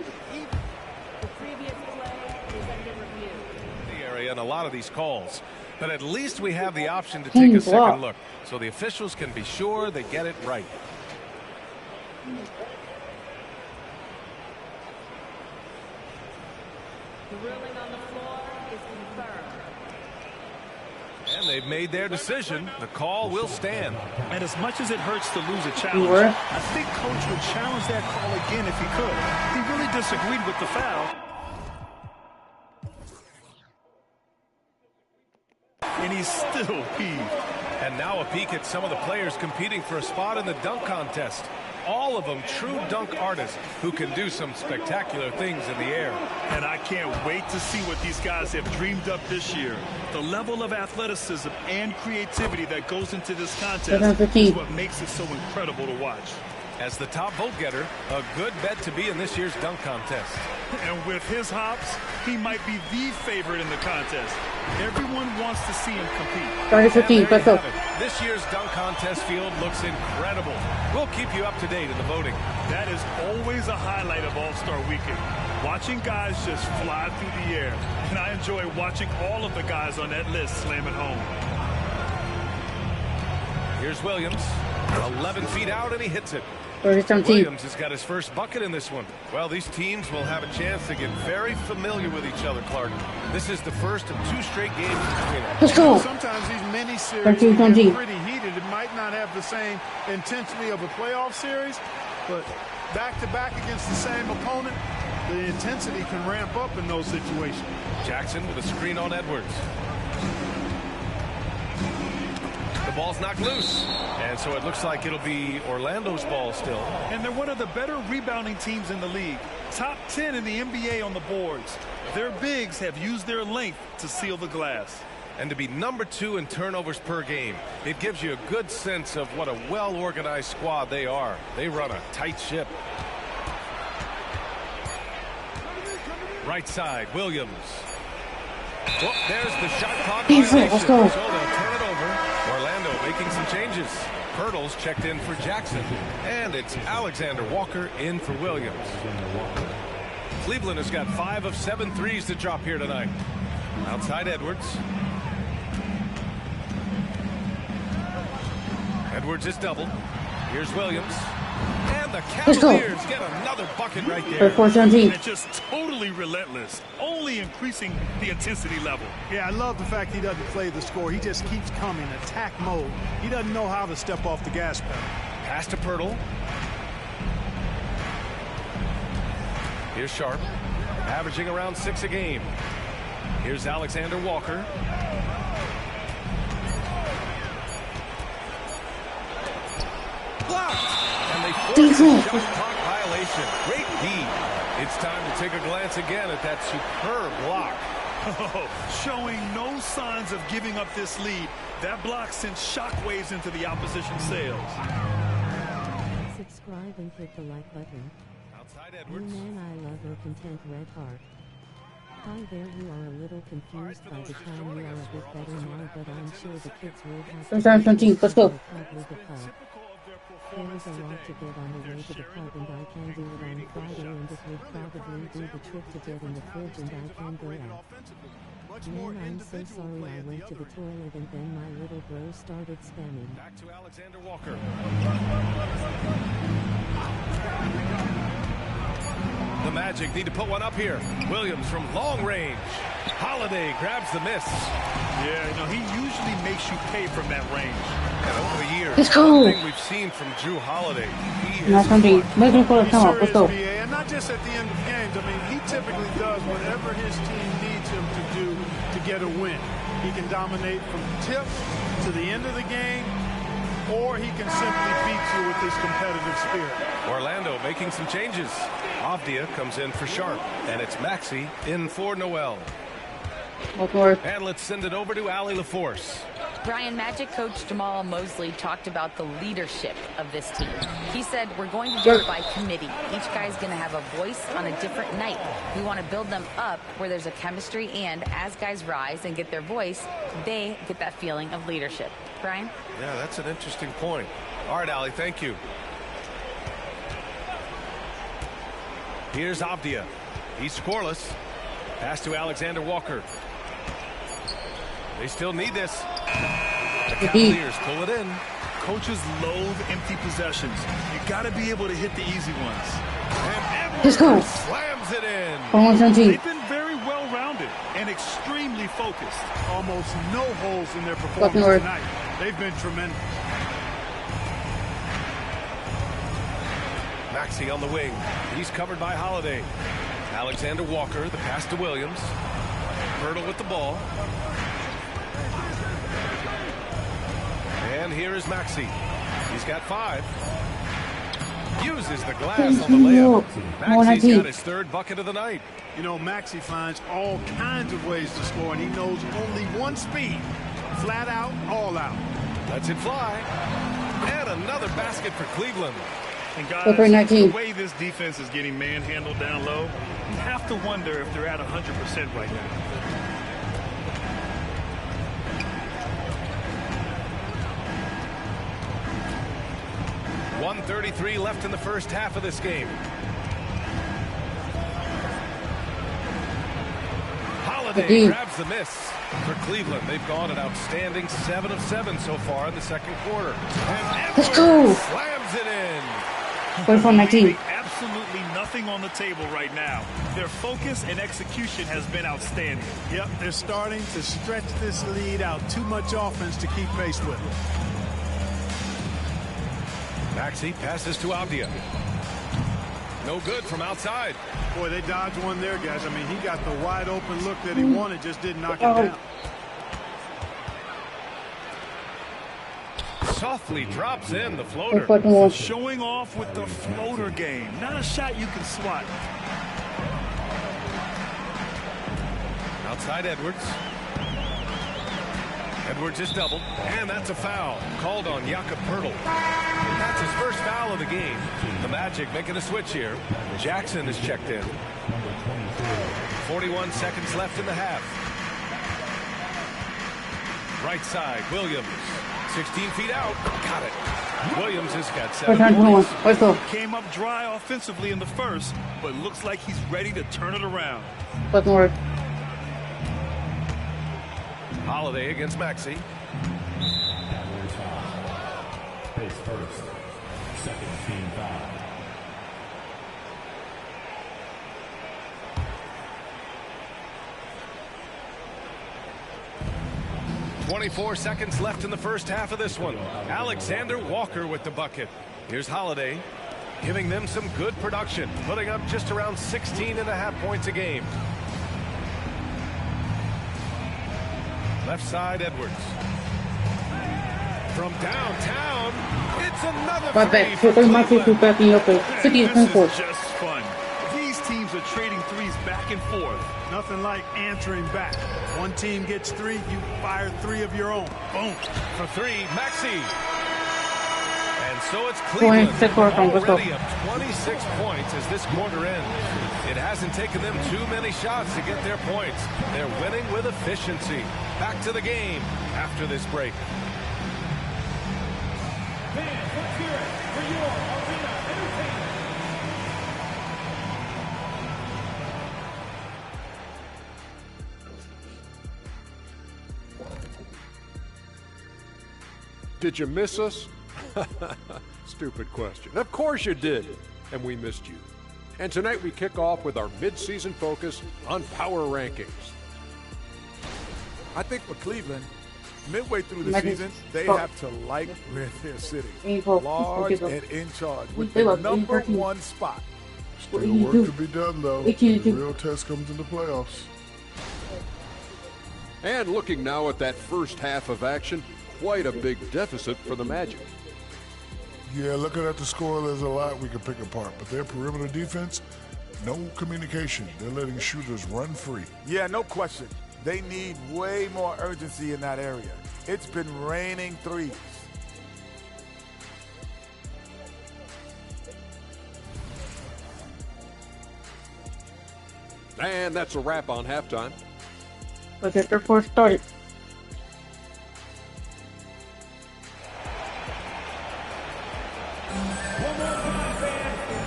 [SPEAKER 15] The previous play is under review.
[SPEAKER 13] The area and a lot of these calls, but at least we have the option to take a second look, so the officials can be sure they get it right.
[SPEAKER 15] The ruling on the floor is confirmed.
[SPEAKER 13] And they've made their decision. The call will stand.
[SPEAKER 6] And as much as it hurts to lose a challenge, I think coach would challenge that call again if he could. He really disagreed with the foul. And he's still peeved.
[SPEAKER 13] And now a peek at some of the players competing for a spot in the dunk contest. All of them true dunk artists who can do some spectacular things in the air.
[SPEAKER 6] And I can't wait to see what these guys have dreamed up this year. The level of athleticism and creativity that goes into this contest is what makes it so incredible to watch.
[SPEAKER 13] As the top vote getter, a good bet to be in this year's dunk contest.
[SPEAKER 6] And with his hops, he might be the favorite in the contest. Everyone wants to see him compete.
[SPEAKER 13] This year's dunk contest field looks incredible. We'll keep you up to date in the voting.
[SPEAKER 6] That is always a highlight of All-Star Weekend. Watching guys just fly through the air. And I enjoy watching all of the guys on that list slam it home.
[SPEAKER 13] Here's Williams. 11 feet out, and he hits it.
[SPEAKER 2] Williams
[SPEAKER 13] has got his first bucket in this one. Well, these teams will have a chance to get very familiar with each other, Clark. This is the first of 2 straight games between them.
[SPEAKER 2] Let's go.
[SPEAKER 14] Sometimes these mini-series can get pretty heated. It might not have the same intensity of a playoff series, but back-to-back against the same opponent, the intensity can ramp up in those situations.
[SPEAKER 13] Jackson with a screen on Edwards. The ball's knocked loose, and so it looks like it'll be Orlando's ball still.
[SPEAKER 6] And they're one of the better rebounding teams in the league. Top 10 in the NBA on the boards. Their bigs have used their length to seal the glass.
[SPEAKER 13] And to be number 2 in turnovers per game, it gives you a good sense of what a well-organized squad they are. They run a tight ship. Right side, Williams. Well, there's the shot clock violation. So they'll turn it over. Orlando making some changes. Pirtle's checked in for Jackson. And it's Alexander Walker in for Williams. Cleveland has got 5 of 7 threes to drop here tonight. Outside Edwards. Edwards is doubled. Here's Williams. And the Cavaliers get another bucket right there.
[SPEAKER 14] And just totally relentless, only increasing the intensity level. Yeah, I love the fact he doesn't play the score. He just keeps coming, attack mode. He doesn't know how to step off the gas pedal.
[SPEAKER 13] Pass to Pirtle. Here's Sharp, averaging around 6 a game. Here's Alexander Walker. Blocked! And they force a shot clock violation. Great D. It's time to take a glance again at that superb block.
[SPEAKER 6] Showing no signs of giving up this lead. That block sent shockwaves into the opposition sails.
[SPEAKER 1] Subscribe and hit the like button.
[SPEAKER 13] Outside
[SPEAKER 1] You
[SPEAKER 13] Edwards.
[SPEAKER 1] man I love or content red heart. Hi there, you are a little confused by the time you are a bit better now, but I'm sure the kids will have
[SPEAKER 2] Sometimes 17, let's go.
[SPEAKER 1] probably the pub. There is a lot to get on the way to the pub, and I can do it on Friday, and it would probably do the trick to get in the fridge, and I can go out. Man, I'm so sorry I went to the toilet and then my little bro started spamming.
[SPEAKER 13] Back to Alexander Walker. The Magic need to put one up here. Williams from long range. Holiday grabs the miss.
[SPEAKER 6] Yeah, you know, he usually makes you pay from that range.
[SPEAKER 13] And over the years,
[SPEAKER 2] Let's go.
[SPEAKER 13] one thing we've seen from Drew Holiday, he is
[SPEAKER 2] Nice one, D. Make him pull a
[SPEAKER 14] He
[SPEAKER 2] time out.
[SPEAKER 14] sure
[SPEAKER 2] Let's
[SPEAKER 14] is,
[SPEAKER 2] go.
[SPEAKER 14] BA, and not just at the end of games. I mean, he typically does whatever his team needs him to do to get a win. He can dominate from tip to the end of the game, or he can simply beat you with his competitive spirit.
[SPEAKER 13] Orlando making some changes. Avdia comes in for Sharp, and it's Maxey in for Noel. And let's send it over to Allie LaForce.
[SPEAKER 16] Brian, Magic coach Jamal Mosley talked about the leadership of this team. He said, we're going to do it by committee. Each guy's going to have a voice on a different night. We want to build them up where there's a chemistry, and as guys rise and get their voice, they get that feeling of leadership. Brian?
[SPEAKER 13] Yeah, that's an interesting point. All right, Allie, thank you. Here's Avdia. He's scoreless. Pass to Alexander Walker. They still need this. The Cavaliers pull it in.
[SPEAKER 6] Coaches loathe empty possessions. You got to be able to hit the easy ones.
[SPEAKER 13] And
[SPEAKER 2] Let's go.
[SPEAKER 13] Edwards slams it in.
[SPEAKER 6] They've been very well-rounded and extremely focused.
[SPEAKER 14] Almost no holes in their performance tonight. They've been tremendous.
[SPEAKER 13] Maxey on the wing. He's covered by Holiday. Alexander Walker, the pass to Williams. Pirtle with the ball. And here is Maxey. He's got 5. Uses the glass on the layup. Maxey's got his 3rd bucket of the night.
[SPEAKER 14] You know, Maxey finds all kinds of ways to score, and he knows only one speed. Flat out, all out.
[SPEAKER 13] Lets it fly. And another basket for Cleveland.
[SPEAKER 6] And guys, the way this defense is getting manhandled down low, you have to wonder if they're at 100% right now.
[SPEAKER 13] .133 left in the first half of this game. Holiday grabs the miss. For Cleveland, they've gone an outstanding 7 of 7 so far in the second quarter. And
[SPEAKER 2] Let's go.
[SPEAKER 13] Slams it in.
[SPEAKER 6] Absolutely nothing on the table right now. Their focus and execution has been outstanding.
[SPEAKER 14] Yep, they're starting to stretch this lead out. Too much offense to keep pace with.
[SPEAKER 13] Maxey passes to Avdia. No good from outside.
[SPEAKER 14] Boy, they dodged one there, guys. I mean, he got the wide open look that he wanted, just didn't knock it down.
[SPEAKER 13] Softly drops in the floater.
[SPEAKER 6] Showing off with the floater game. Not a shot you can swat.
[SPEAKER 13] Outside Edwards. Edwards is doubled, and that's a foul called on Jakob Pirtle. That's his first foul of the game. The Magic making a switch here. Jackson is checked in. 41 seconds left in the half. Right side, Williams. 16 feet out. Got it. Williams has got 7 points.
[SPEAKER 2] Let's go.
[SPEAKER 6] Came up dry offensively in the first, but looks like he's ready to turn it around.
[SPEAKER 2] Fucking work.
[SPEAKER 13] Holiday against Maxey.
[SPEAKER 12] Pace first. Second team foul.
[SPEAKER 13] 24 seconds left in the first half of this one. Alexander Walker with the bucket. Here's Holiday, giving them some good production, putting up just around 16.5 points a game. Left side, Edwards. From downtown, it's another three.
[SPEAKER 6] This is just fun. These teams are trading threes back and forth.
[SPEAKER 14] Nothing like answering back. One team gets 3, you fire 3 of your own. Boom.
[SPEAKER 13] For 3, Maxey. And so it's Cleveland already up 26 points as this quarter ends. It hasn't taken them too many shots to get their points. They're winning with efficiency. Back to the game after this break.
[SPEAKER 17] Fans, let's hear it for your arena entertainment.
[SPEAKER 9] Did you miss us? Stupid question. Of course you did, and we missed you. And tonight we kick off with our mid-season focus on power rankings.
[SPEAKER 10] I think for Cleveland, midway through the season, they have to like where they're sitting. Large and in charge with the number 1 spot.
[SPEAKER 11] Still work to be done, though. The real test comes in the playoffs.
[SPEAKER 9] And looking now at that first half of action, quite a big deficit for the Magic.
[SPEAKER 11] Yeah, looking at the score, there's a lot we can pick apart. But their perimeter defense, no communication. They're letting shooters run free.
[SPEAKER 10] Yeah, no question. They need way more urgency in that area. It's been raining threes.
[SPEAKER 9] And that's a wrap on halftime.
[SPEAKER 2] Let's get their first started.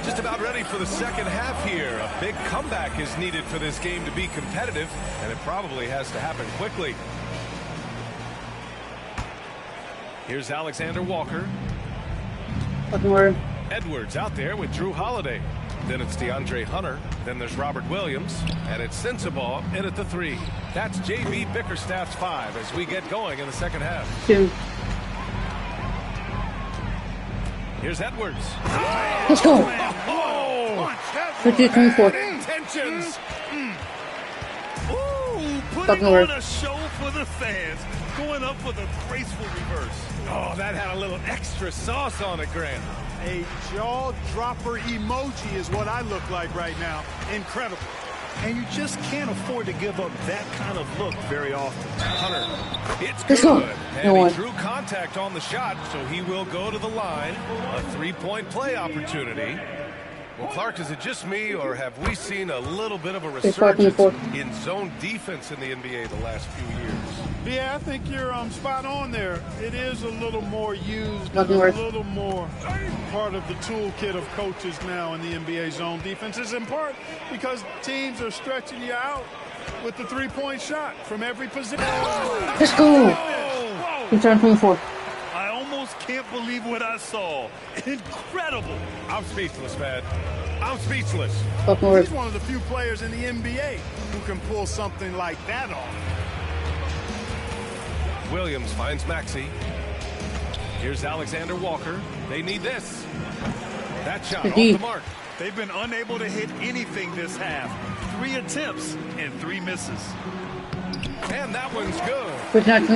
[SPEAKER 13] Just about ready for the second half here. A big comeback is needed for this game to be competitive, and it probably has to happen quickly. Here's Alexander Walker. Edwards out there with Drew Holiday. Then it's DeAndre Hunter. Then there's Robert Williams. And it's Sensabaugh in at the 3. That's J.B. Bickerstaff's 5 as we get going in the second half. Here's Edwards.
[SPEAKER 2] Let's go.
[SPEAKER 13] Intentions.
[SPEAKER 6] Ooh, putting on a show for the fans. Going up with a graceful reverse.
[SPEAKER 13] Oh, that had a little extra sauce on it, Grant.
[SPEAKER 14] A jaw-dropper emoji is what I look like right now. Incredible.
[SPEAKER 6] And you just can't afford to give up that kind of look very often.
[SPEAKER 13] Hunter, it's good. And he drew contact on the shot, so he will go to the line. A 3-point play opportunity. Well, Clark, is it just me, or have we seen a little bit of a resurgence in zone defense in the NBA the last few years?
[SPEAKER 14] Yeah, I think you're spot on there. It is a little more used, a little more part of the toolkit of coaches now in the NBA zone defenses, in part because teams are stretching you out with the 3-point shot from every position.
[SPEAKER 2] Let's go. Return 24.
[SPEAKER 6] I almost can't believe what I saw. Incredible.
[SPEAKER 13] I'm speechless, man. I'm speechless.
[SPEAKER 14] He's one of the few players in the NBA who can pull something like that off.
[SPEAKER 13] Williams finds Maxey. Here's Alexander Walker. They need this. That shot off the mark.
[SPEAKER 6] They've been unable to hit anything this half. 3 attempts and 3 misses.
[SPEAKER 13] And that one's good.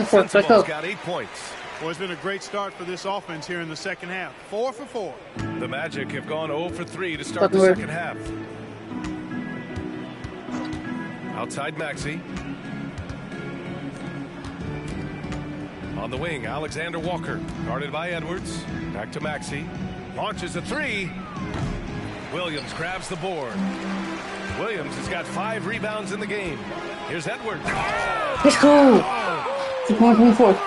[SPEAKER 14] Sensabaugh's
[SPEAKER 13] got 8 points.
[SPEAKER 14] Well, it's been a great start for this offense here in the second half. 4 for 4.
[SPEAKER 13] The Magic have gone 0 for 3 to start the second half. Outside Maxey. On the wing, Alexander Walker, guarded by Edwards. Back to Maxey. Launches a 3. Williams grabs the board. Williams has got 5 rebounds in the game. Here's Edwards.
[SPEAKER 2] Let's go. 2.24.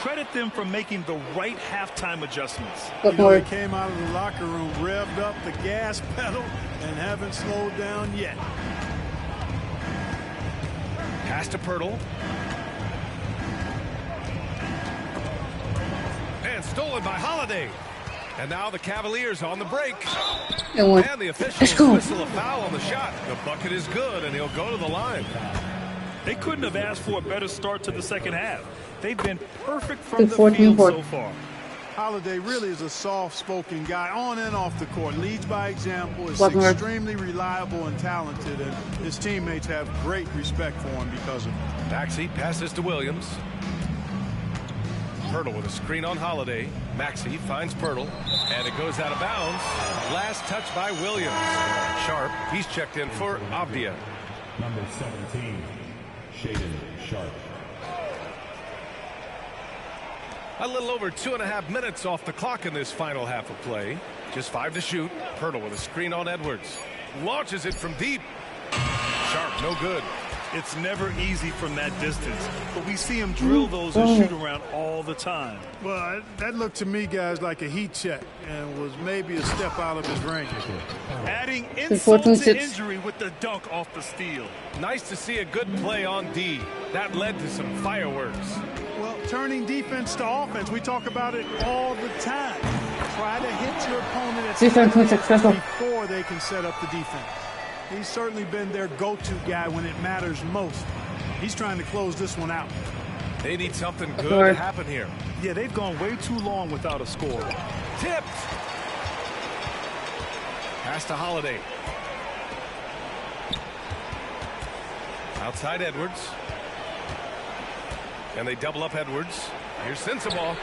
[SPEAKER 6] credit them for making the right halftime adjustments.
[SPEAKER 14] You know, they came out of the locker room, revved up the gas pedal, and haven't slowed down yet.
[SPEAKER 13] Pass to Pirtle. And stolen by Holiday. And now the Cavaliers on the break. And the officials whistle a foul on the shot. The bucket is good, and he'll go to the line.
[SPEAKER 6] They couldn't have asked for a better start to the second half. They've been perfect from the field so far.
[SPEAKER 14] Holiday really is a soft-spoken guy on and off the court. Leads by example, is extremely reliable and talented, and his teammates have great respect for him because of it.
[SPEAKER 13] Maxey passes to Williams. Pirtle with a screen on Holiday. Maxey finds Pirtle, and it goes out of bounds. Last touch by Williams. Sharp, he's checked in for Avdia.
[SPEAKER 12] Number 17, Shaden Sharp.
[SPEAKER 13] A little over 2.5 minutes off the clock in this final half of play. Just 5 to shoot. Pirtle with a screen on Edwards. Launches it from deep. Sharp, no good.
[SPEAKER 6] It's never easy from that distance, but we see him drill those and shoot around all the time.
[SPEAKER 14] Well, that looked to me, guys, like a heat check and was maybe a step out of his range.
[SPEAKER 6] Adding insult to injury with the dunk off the steal.
[SPEAKER 13] Nice to see a good play on D. That led to some fireworks.
[SPEAKER 14] Well, turning defense to offense, we talk about it all the time. Try to hit your opponent at before they can set up the defense. He's certainly been their go-to guy when it matters most. He's trying to close this one out.
[SPEAKER 13] They need something good to happen here.
[SPEAKER 6] Yeah, they've gone way too long without a score.
[SPEAKER 13] Tipped. Pass to Holiday. Outside Edwards. And they double up Edwards. Here's Sensabaugh.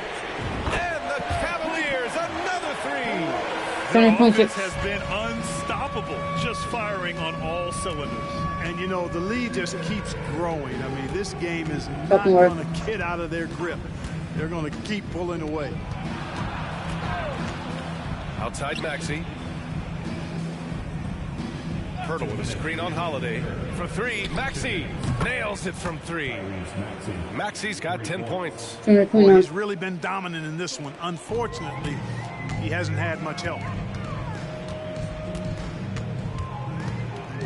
[SPEAKER 13] And the Cavaliers, another three.
[SPEAKER 6] The offense has been unstoppable, just firing on all cylinders.
[SPEAKER 14] And, you know, the lead just keeps growing. I mean, this game is not going to get out of their grip. They're going to keep pulling away.
[SPEAKER 13] Outside Maxey. Pirtle with a screen on Holiday. For 3, Maxey nails it from 3. Maxey's got 10 points.
[SPEAKER 14] Well, he's really been dominant in this one. Unfortunately, he hasn't had much help.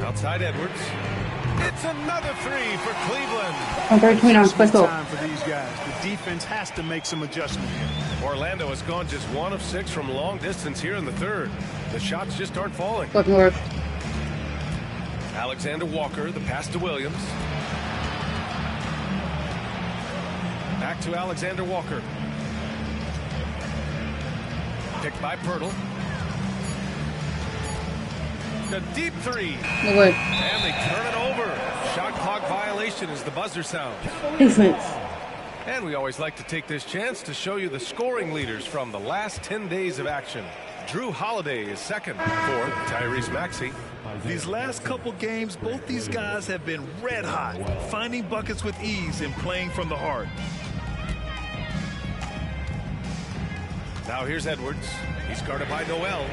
[SPEAKER 13] Outside Edwards. It's another 3 for Cleveland.
[SPEAKER 2] Let's go.
[SPEAKER 14] Time for these guys. The defense has to make some adjustment here.
[SPEAKER 13] Orlando has gone just 1 of 6 from long distance here in the third. The shots just aren't falling. Alexander Walker, the pass to Williams. Back to Alexander Walker. Picked by Pirtle. The deep 3.
[SPEAKER 2] No way.
[SPEAKER 13] And they turn it over. Shot clock violation as the buzzer sounds.
[SPEAKER 2] Defense.
[SPEAKER 13] And we always like to take this chance to show you the scoring leaders from the last 10 days of action. Drew Holiday is second. Fourth, Tyrese Maxey.
[SPEAKER 6] These last couple games, both these guys have been red hot, finding buckets with ease and playing from the heart.
[SPEAKER 13] Now here's Edwards. He's guarded by Noel.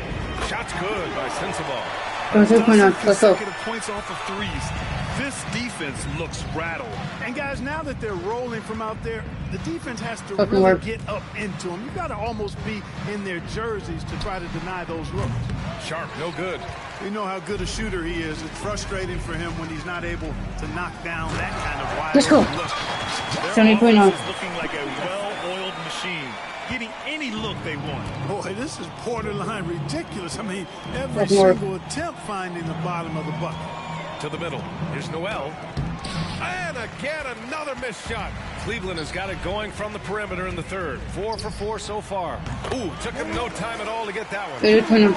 [SPEAKER 13] Shot's good by Sensabaugh.
[SPEAKER 6] Consecutive points off of threes. This defense looks rattled.
[SPEAKER 14] And guys, now that they're rolling from out there, the defense has to really get up into them. You've got to almost be in their jerseys to try to deny those looks.
[SPEAKER 13] Sharp, no good.
[SPEAKER 14] We know how good a shooter he is. It's frustrating for him when he's not able to knock down that kind of wide look.
[SPEAKER 6] Their offense is looking like a well-oiled machine, getting any look they want.
[SPEAKER 14] Boy, this is borderline ridiculous. I mean, every single attempt finding the bottom of the bucket.
[SPEAKER 13] To the middle. Here's Noel. And again, another missed shot. Cleveland has got it going from the perimeter in the third. 4 for 4 so far. Ooh, took him no time at all to get that one.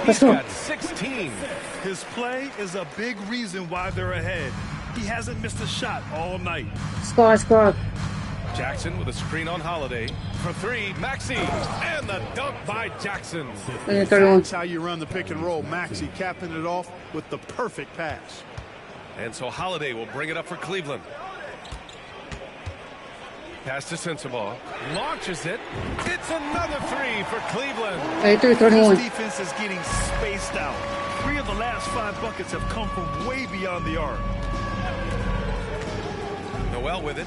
[SPEAKER 13] He's got 16.
[SPEAKER 6] His play is a big reason why they're ahead. He hasn't missed a shot all night.
[SPEAKER 2] Score.
[SPEAKER 13] Jackson with a screen on Holiday. For 3, Maxey. And the dunk by Jackson.
[SPEAKER 14] That's how you run the pick and roll. Maxey capping it off with the perfect pass.
[SPEAKER 13] And so Holiday will bring it up for Cleveland. Pass to Sensabaugh. Launches it. It's another 3 for Cleveland.
[SPEAKER 6] This defense is getting spaced out. 3 of the last 5 buckets have come from way beyond the arc.
[SPEAKER 13] Noel with it.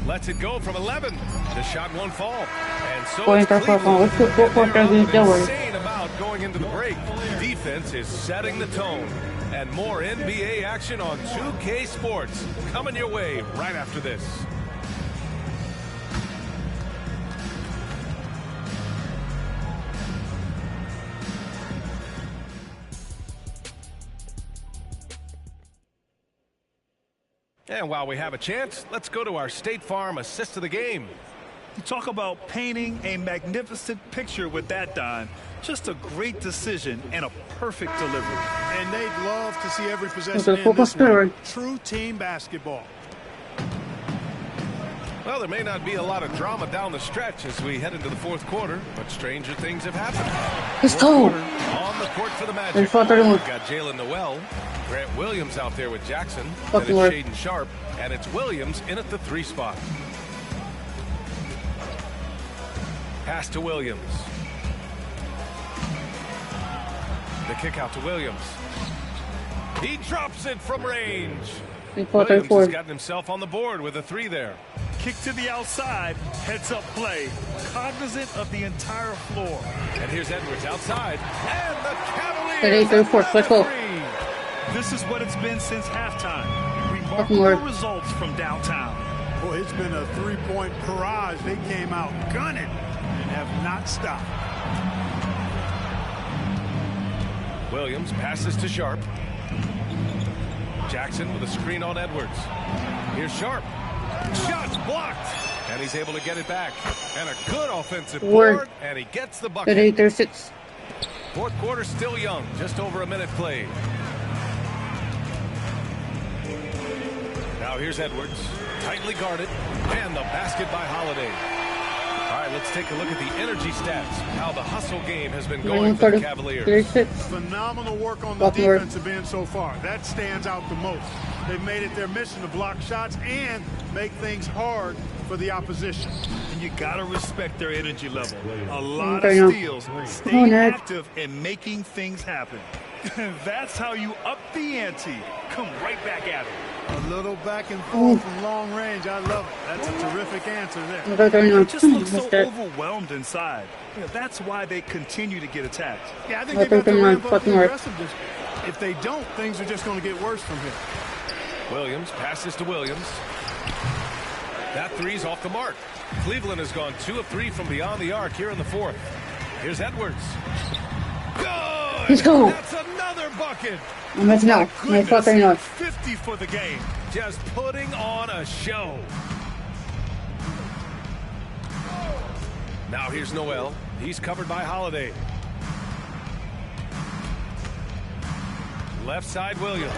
[SPEAKER 13] Lets it go from 11. The shot won't fall. And so
[SPEAKER 2] Going for
[SPEAKER 13] Cleveland.
[SPEAKER 2] Cleveland.
[SPEAKER 13] Insane about going into the break. Defense is setting the tone. And more NBA action on 2K Sports coming your way right after this. And while we have a chance, let's go to our State Farm assist of the game.
[SPEAKER 6] You talk about painting a magnificent picture with that, Don. Just a great decision and a perfect delivery.
[SPEAKER 14] And they'd love to see every possession in this one. True team basketball.
[SPEAKER 13] Well, there may not be a lot of drama down the stretch as we head into the fourth quarter, but stranger things have happened.
[SPEAKER 2] Let's go.
[SPEAKER 13] On the court for the Magic. We've got Jalen Noel, Grant Williams out there with Jackson, then it's Shaden Sharp, and it's Williams in at the 3 spot. Pass to Williams. The kick out to Williams. He drops it from range. Williams has gotten himself on the board with a 3 there.
[SPEAKER 6] Kick to the outside, heads up play, cognizant of the entire floor.
[SPEAKER 13] And here's Edwards outside, and the Cavaliers.
[SPEAKER 2] Let's go.
[SPEAKER 6] This is what it's been since halftime. Remarkable results from downtown.
[SPEAKER 14] Boy, it's been a 3-point barrage. They came out gunning and have not stopped.
[SPEAKER 13] Williams passes to Sharp. Jackson with a screen on Edwards. Here's Sharp. Shot's blocked. And he's able to get it back. And a good offensive board. And he gets the bucket.
[SPEAKER 2] 8-6.
[SPEAKER 13] Fourth quarter still young. Just over a minute played. Now here's Edwards. Tightly guarded. And the basket by Holiday. All right, let's take a look at the energy stats. How the hustle game has been going for the Cavaliers.
[SPEAKER 14] Phenomenal work on the defensive end so far. That stands out the most. They've made it their mission to block shots and make things hard for the opposition.
[SPEAKER 6] And you got to respect their energy level. A lot of steals, staying active and making things happen. That's how you up the ante. Come right back at it.
[SPEAKER 14] A little back and forth from long range. I love it. That's a terrific answer there.
[SPEAKER 6] They just look so overwhelmed inside. That's why they continue to get attacked.
[SPEAKER 14] Yeah, I think they've got to ramp up the aggressiveness. If they don't, things are just going to get worse from here.
[SPEAKER 13] Williams passes to Williams. That 3's off the mark. Cleveland has gone 2 of 3 from beyond the arc here in the fourth. Here's Edwards. Good!
[SPEAKER 2] Let's go.
[SPEAKER 13] That's another bucket.
[SPEAKER 2] Let's go.
[SPEAKER 13] 50 for the game. Just putting on a show. Now here's Noel. He's covered by Holiday. Left side Williams.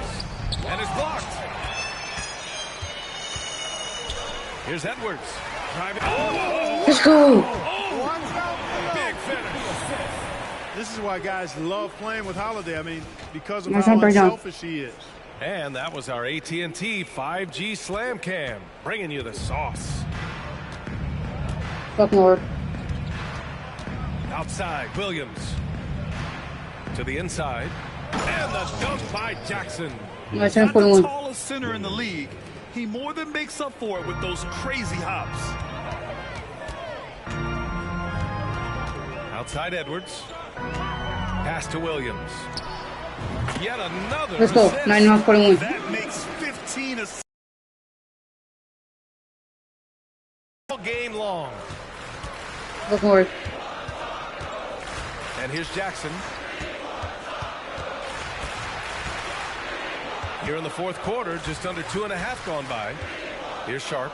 [SPEAKER 13] And it's blocked. Here's Edwards.
[SPEAKER 2] Let's go.
[SPEAKER 13] Big finish.
[SPEAKER 14] This is why guys love playing with Holiday. I mean, because of how unselfish he is.
[SPEAKER 13] And that was our AT&T 5G Slam Cam, bringing you the sauce. Outside, Williams. To the inside. And the dunk by Jackson.
[SPEAKER 6] Not the tallest center in the league. He more than makes up for it with those crazy hops.
[SPEAKER 13] Outside Edwards. Pass to Williams. Yet another.
[SPEAKER 2] Let's go. 9-41.
[SPEAKER 6] That makes 15 assists.
[SPEAKER 13] All game long.
[SPEAKER 2] Look more.
[SPEAKER 13] And here's Jackson. Here in the fourth quarter, just under 2.5 gone by. Here's Sharp.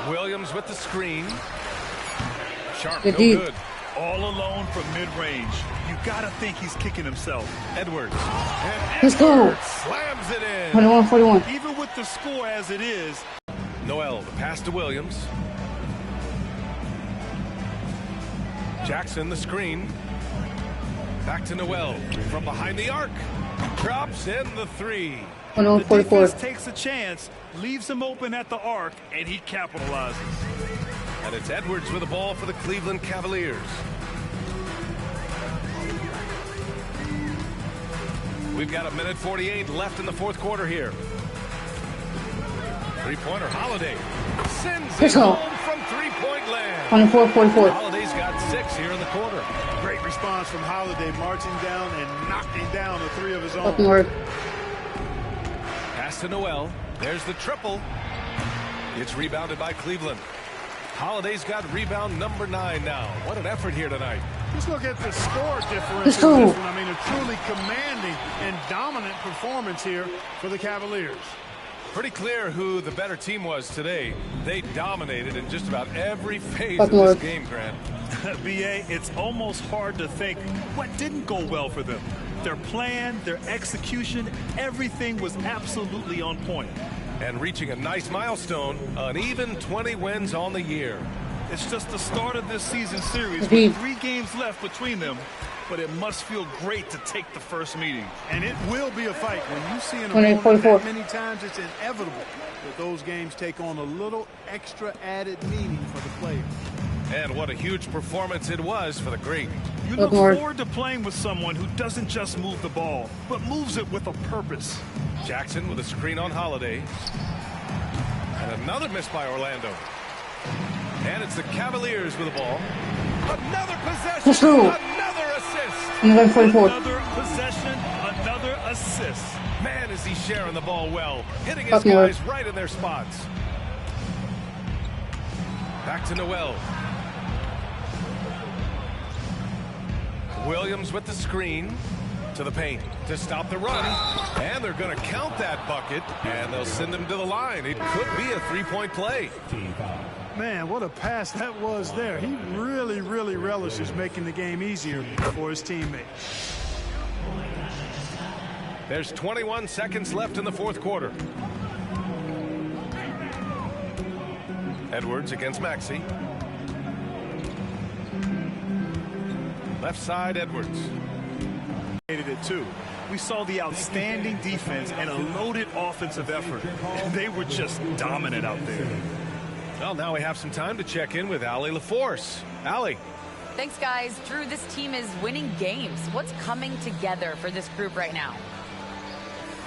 [SPEAKER 13] Williams with the screen. Sharp, no good.
[SPEAKER 6] All alone from mid-range. You got to think he's kicking himself.
[SPEAKER 13] Edwards.
[SPEAKER 2] Let's go.
[SPEAKER 13] Slams it in.
[SPEAKER 2] 21-41.
[SPEAKER 6] Even with the score as it is.
[SPEAKER 13] Noel, the pass to Williams. Jackson, the screen. Back to Noel from behind the arc. Drops in the 3.
[SPEAKER 6] The defense takes a chance, leaves him open at the arc, and he capitalizes.
[SPEAKER 13] And it's Edwards with the ball for the Cleveland Cavaliers. We've got 1:48 left in the fourth quarter here. Three-pointer, Holiday. Sends it home from three-point land.
[SPEAKER 2] 24-44.
[SPEAKER 13] Holiday's got 6 here in the quarter.
[SPEAKER 14] Great response from Holiday, marching down and knocking down a 3 of his own.
[SPEAKER 2] Fucking work.
[SPEAKER 13] Pass to Noel. There's the triple. It's rebounded by Cleveland. Holiday's got rebound number 9 now. What an effort here tonight.
[SPEAKER 14] Just look at the score differential in this one. I mean, a truly commanding and dominant performance here for the Cavaliers.
[SPEAKER 13] Pretty clear who the better team was today. They dominated in just about every phase of this game, Grant.
[SPEAKER 6] BA, it's almost hard to think what didn't go well for them. Their plan, their execution, everything was absolutely on point.
[SPEAKER 13] And reaching a nice milestone, an even 20 wins on the year.
[SPEAKER 6] It's just the start of this season series with 3 games left between them, but it must feel great to take the first meeting.
[SPEAKER 14] And it will be a fight. When you see an opponent that many times, it's inevitable that those games take on a little extra added meaning for the players.
[SPEAKER 13] And what a huge performance it was for the great.
[SPEAKER 6] You look forward to playing with someone who doesn't just move the ball, but moves it with a purpose.
[SPEAKER 13] Jackson with a screen on Holiday. And another miss by Orlando. And it's the Cavaliers with the ball. Another possession, another assist.
[SPEAKER 6] Another possession, another assist.
[SPEAKER 13] Man, is he sharing the ball well. Hitting his guys right in their spots. Back to Noel. Williams with the screen to the paint to stop the run. And they're going to count that bucket, and they'll send him to the line. It could be a three-point play.
[SPEAKER 14] Man, what a pass that was there. He really, really relishes making the game easier for his teammates.
[SPEAKER 13] There's 21 seconds left in the fourth quarter. Edwards against Maxey. Left side, Edwards.
[SPEAKER 6] It too. We saw the outstanding defense and a loaded offensive effort. They were just dominant out there.
[SPEAKER 13] Well, now we have some time to check in with Allie LaForce. Allie.
[SPEAKER 16] Thanks, guys. Drew, this team is winning games. What's coming together for this group right now?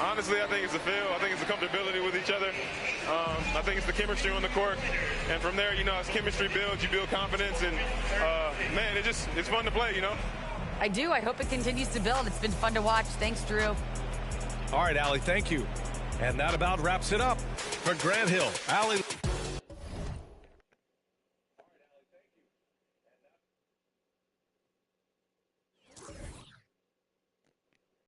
[SPEAKER 18] Honestly, I think it's the feel. I think it's the comfortability with each other. I think it's the chemistry on the court. And from there, you know, as chemistry builds, you build confidence. And, man, it's fun to play, you know.
[SPEAKER 16] I do. I hope it continues to build. It's been fun to watch. Thanks, Drew.
[SPEAKER 13] All right, Allie, thank you. And that about wraps it up. For Grant Hill, Allie.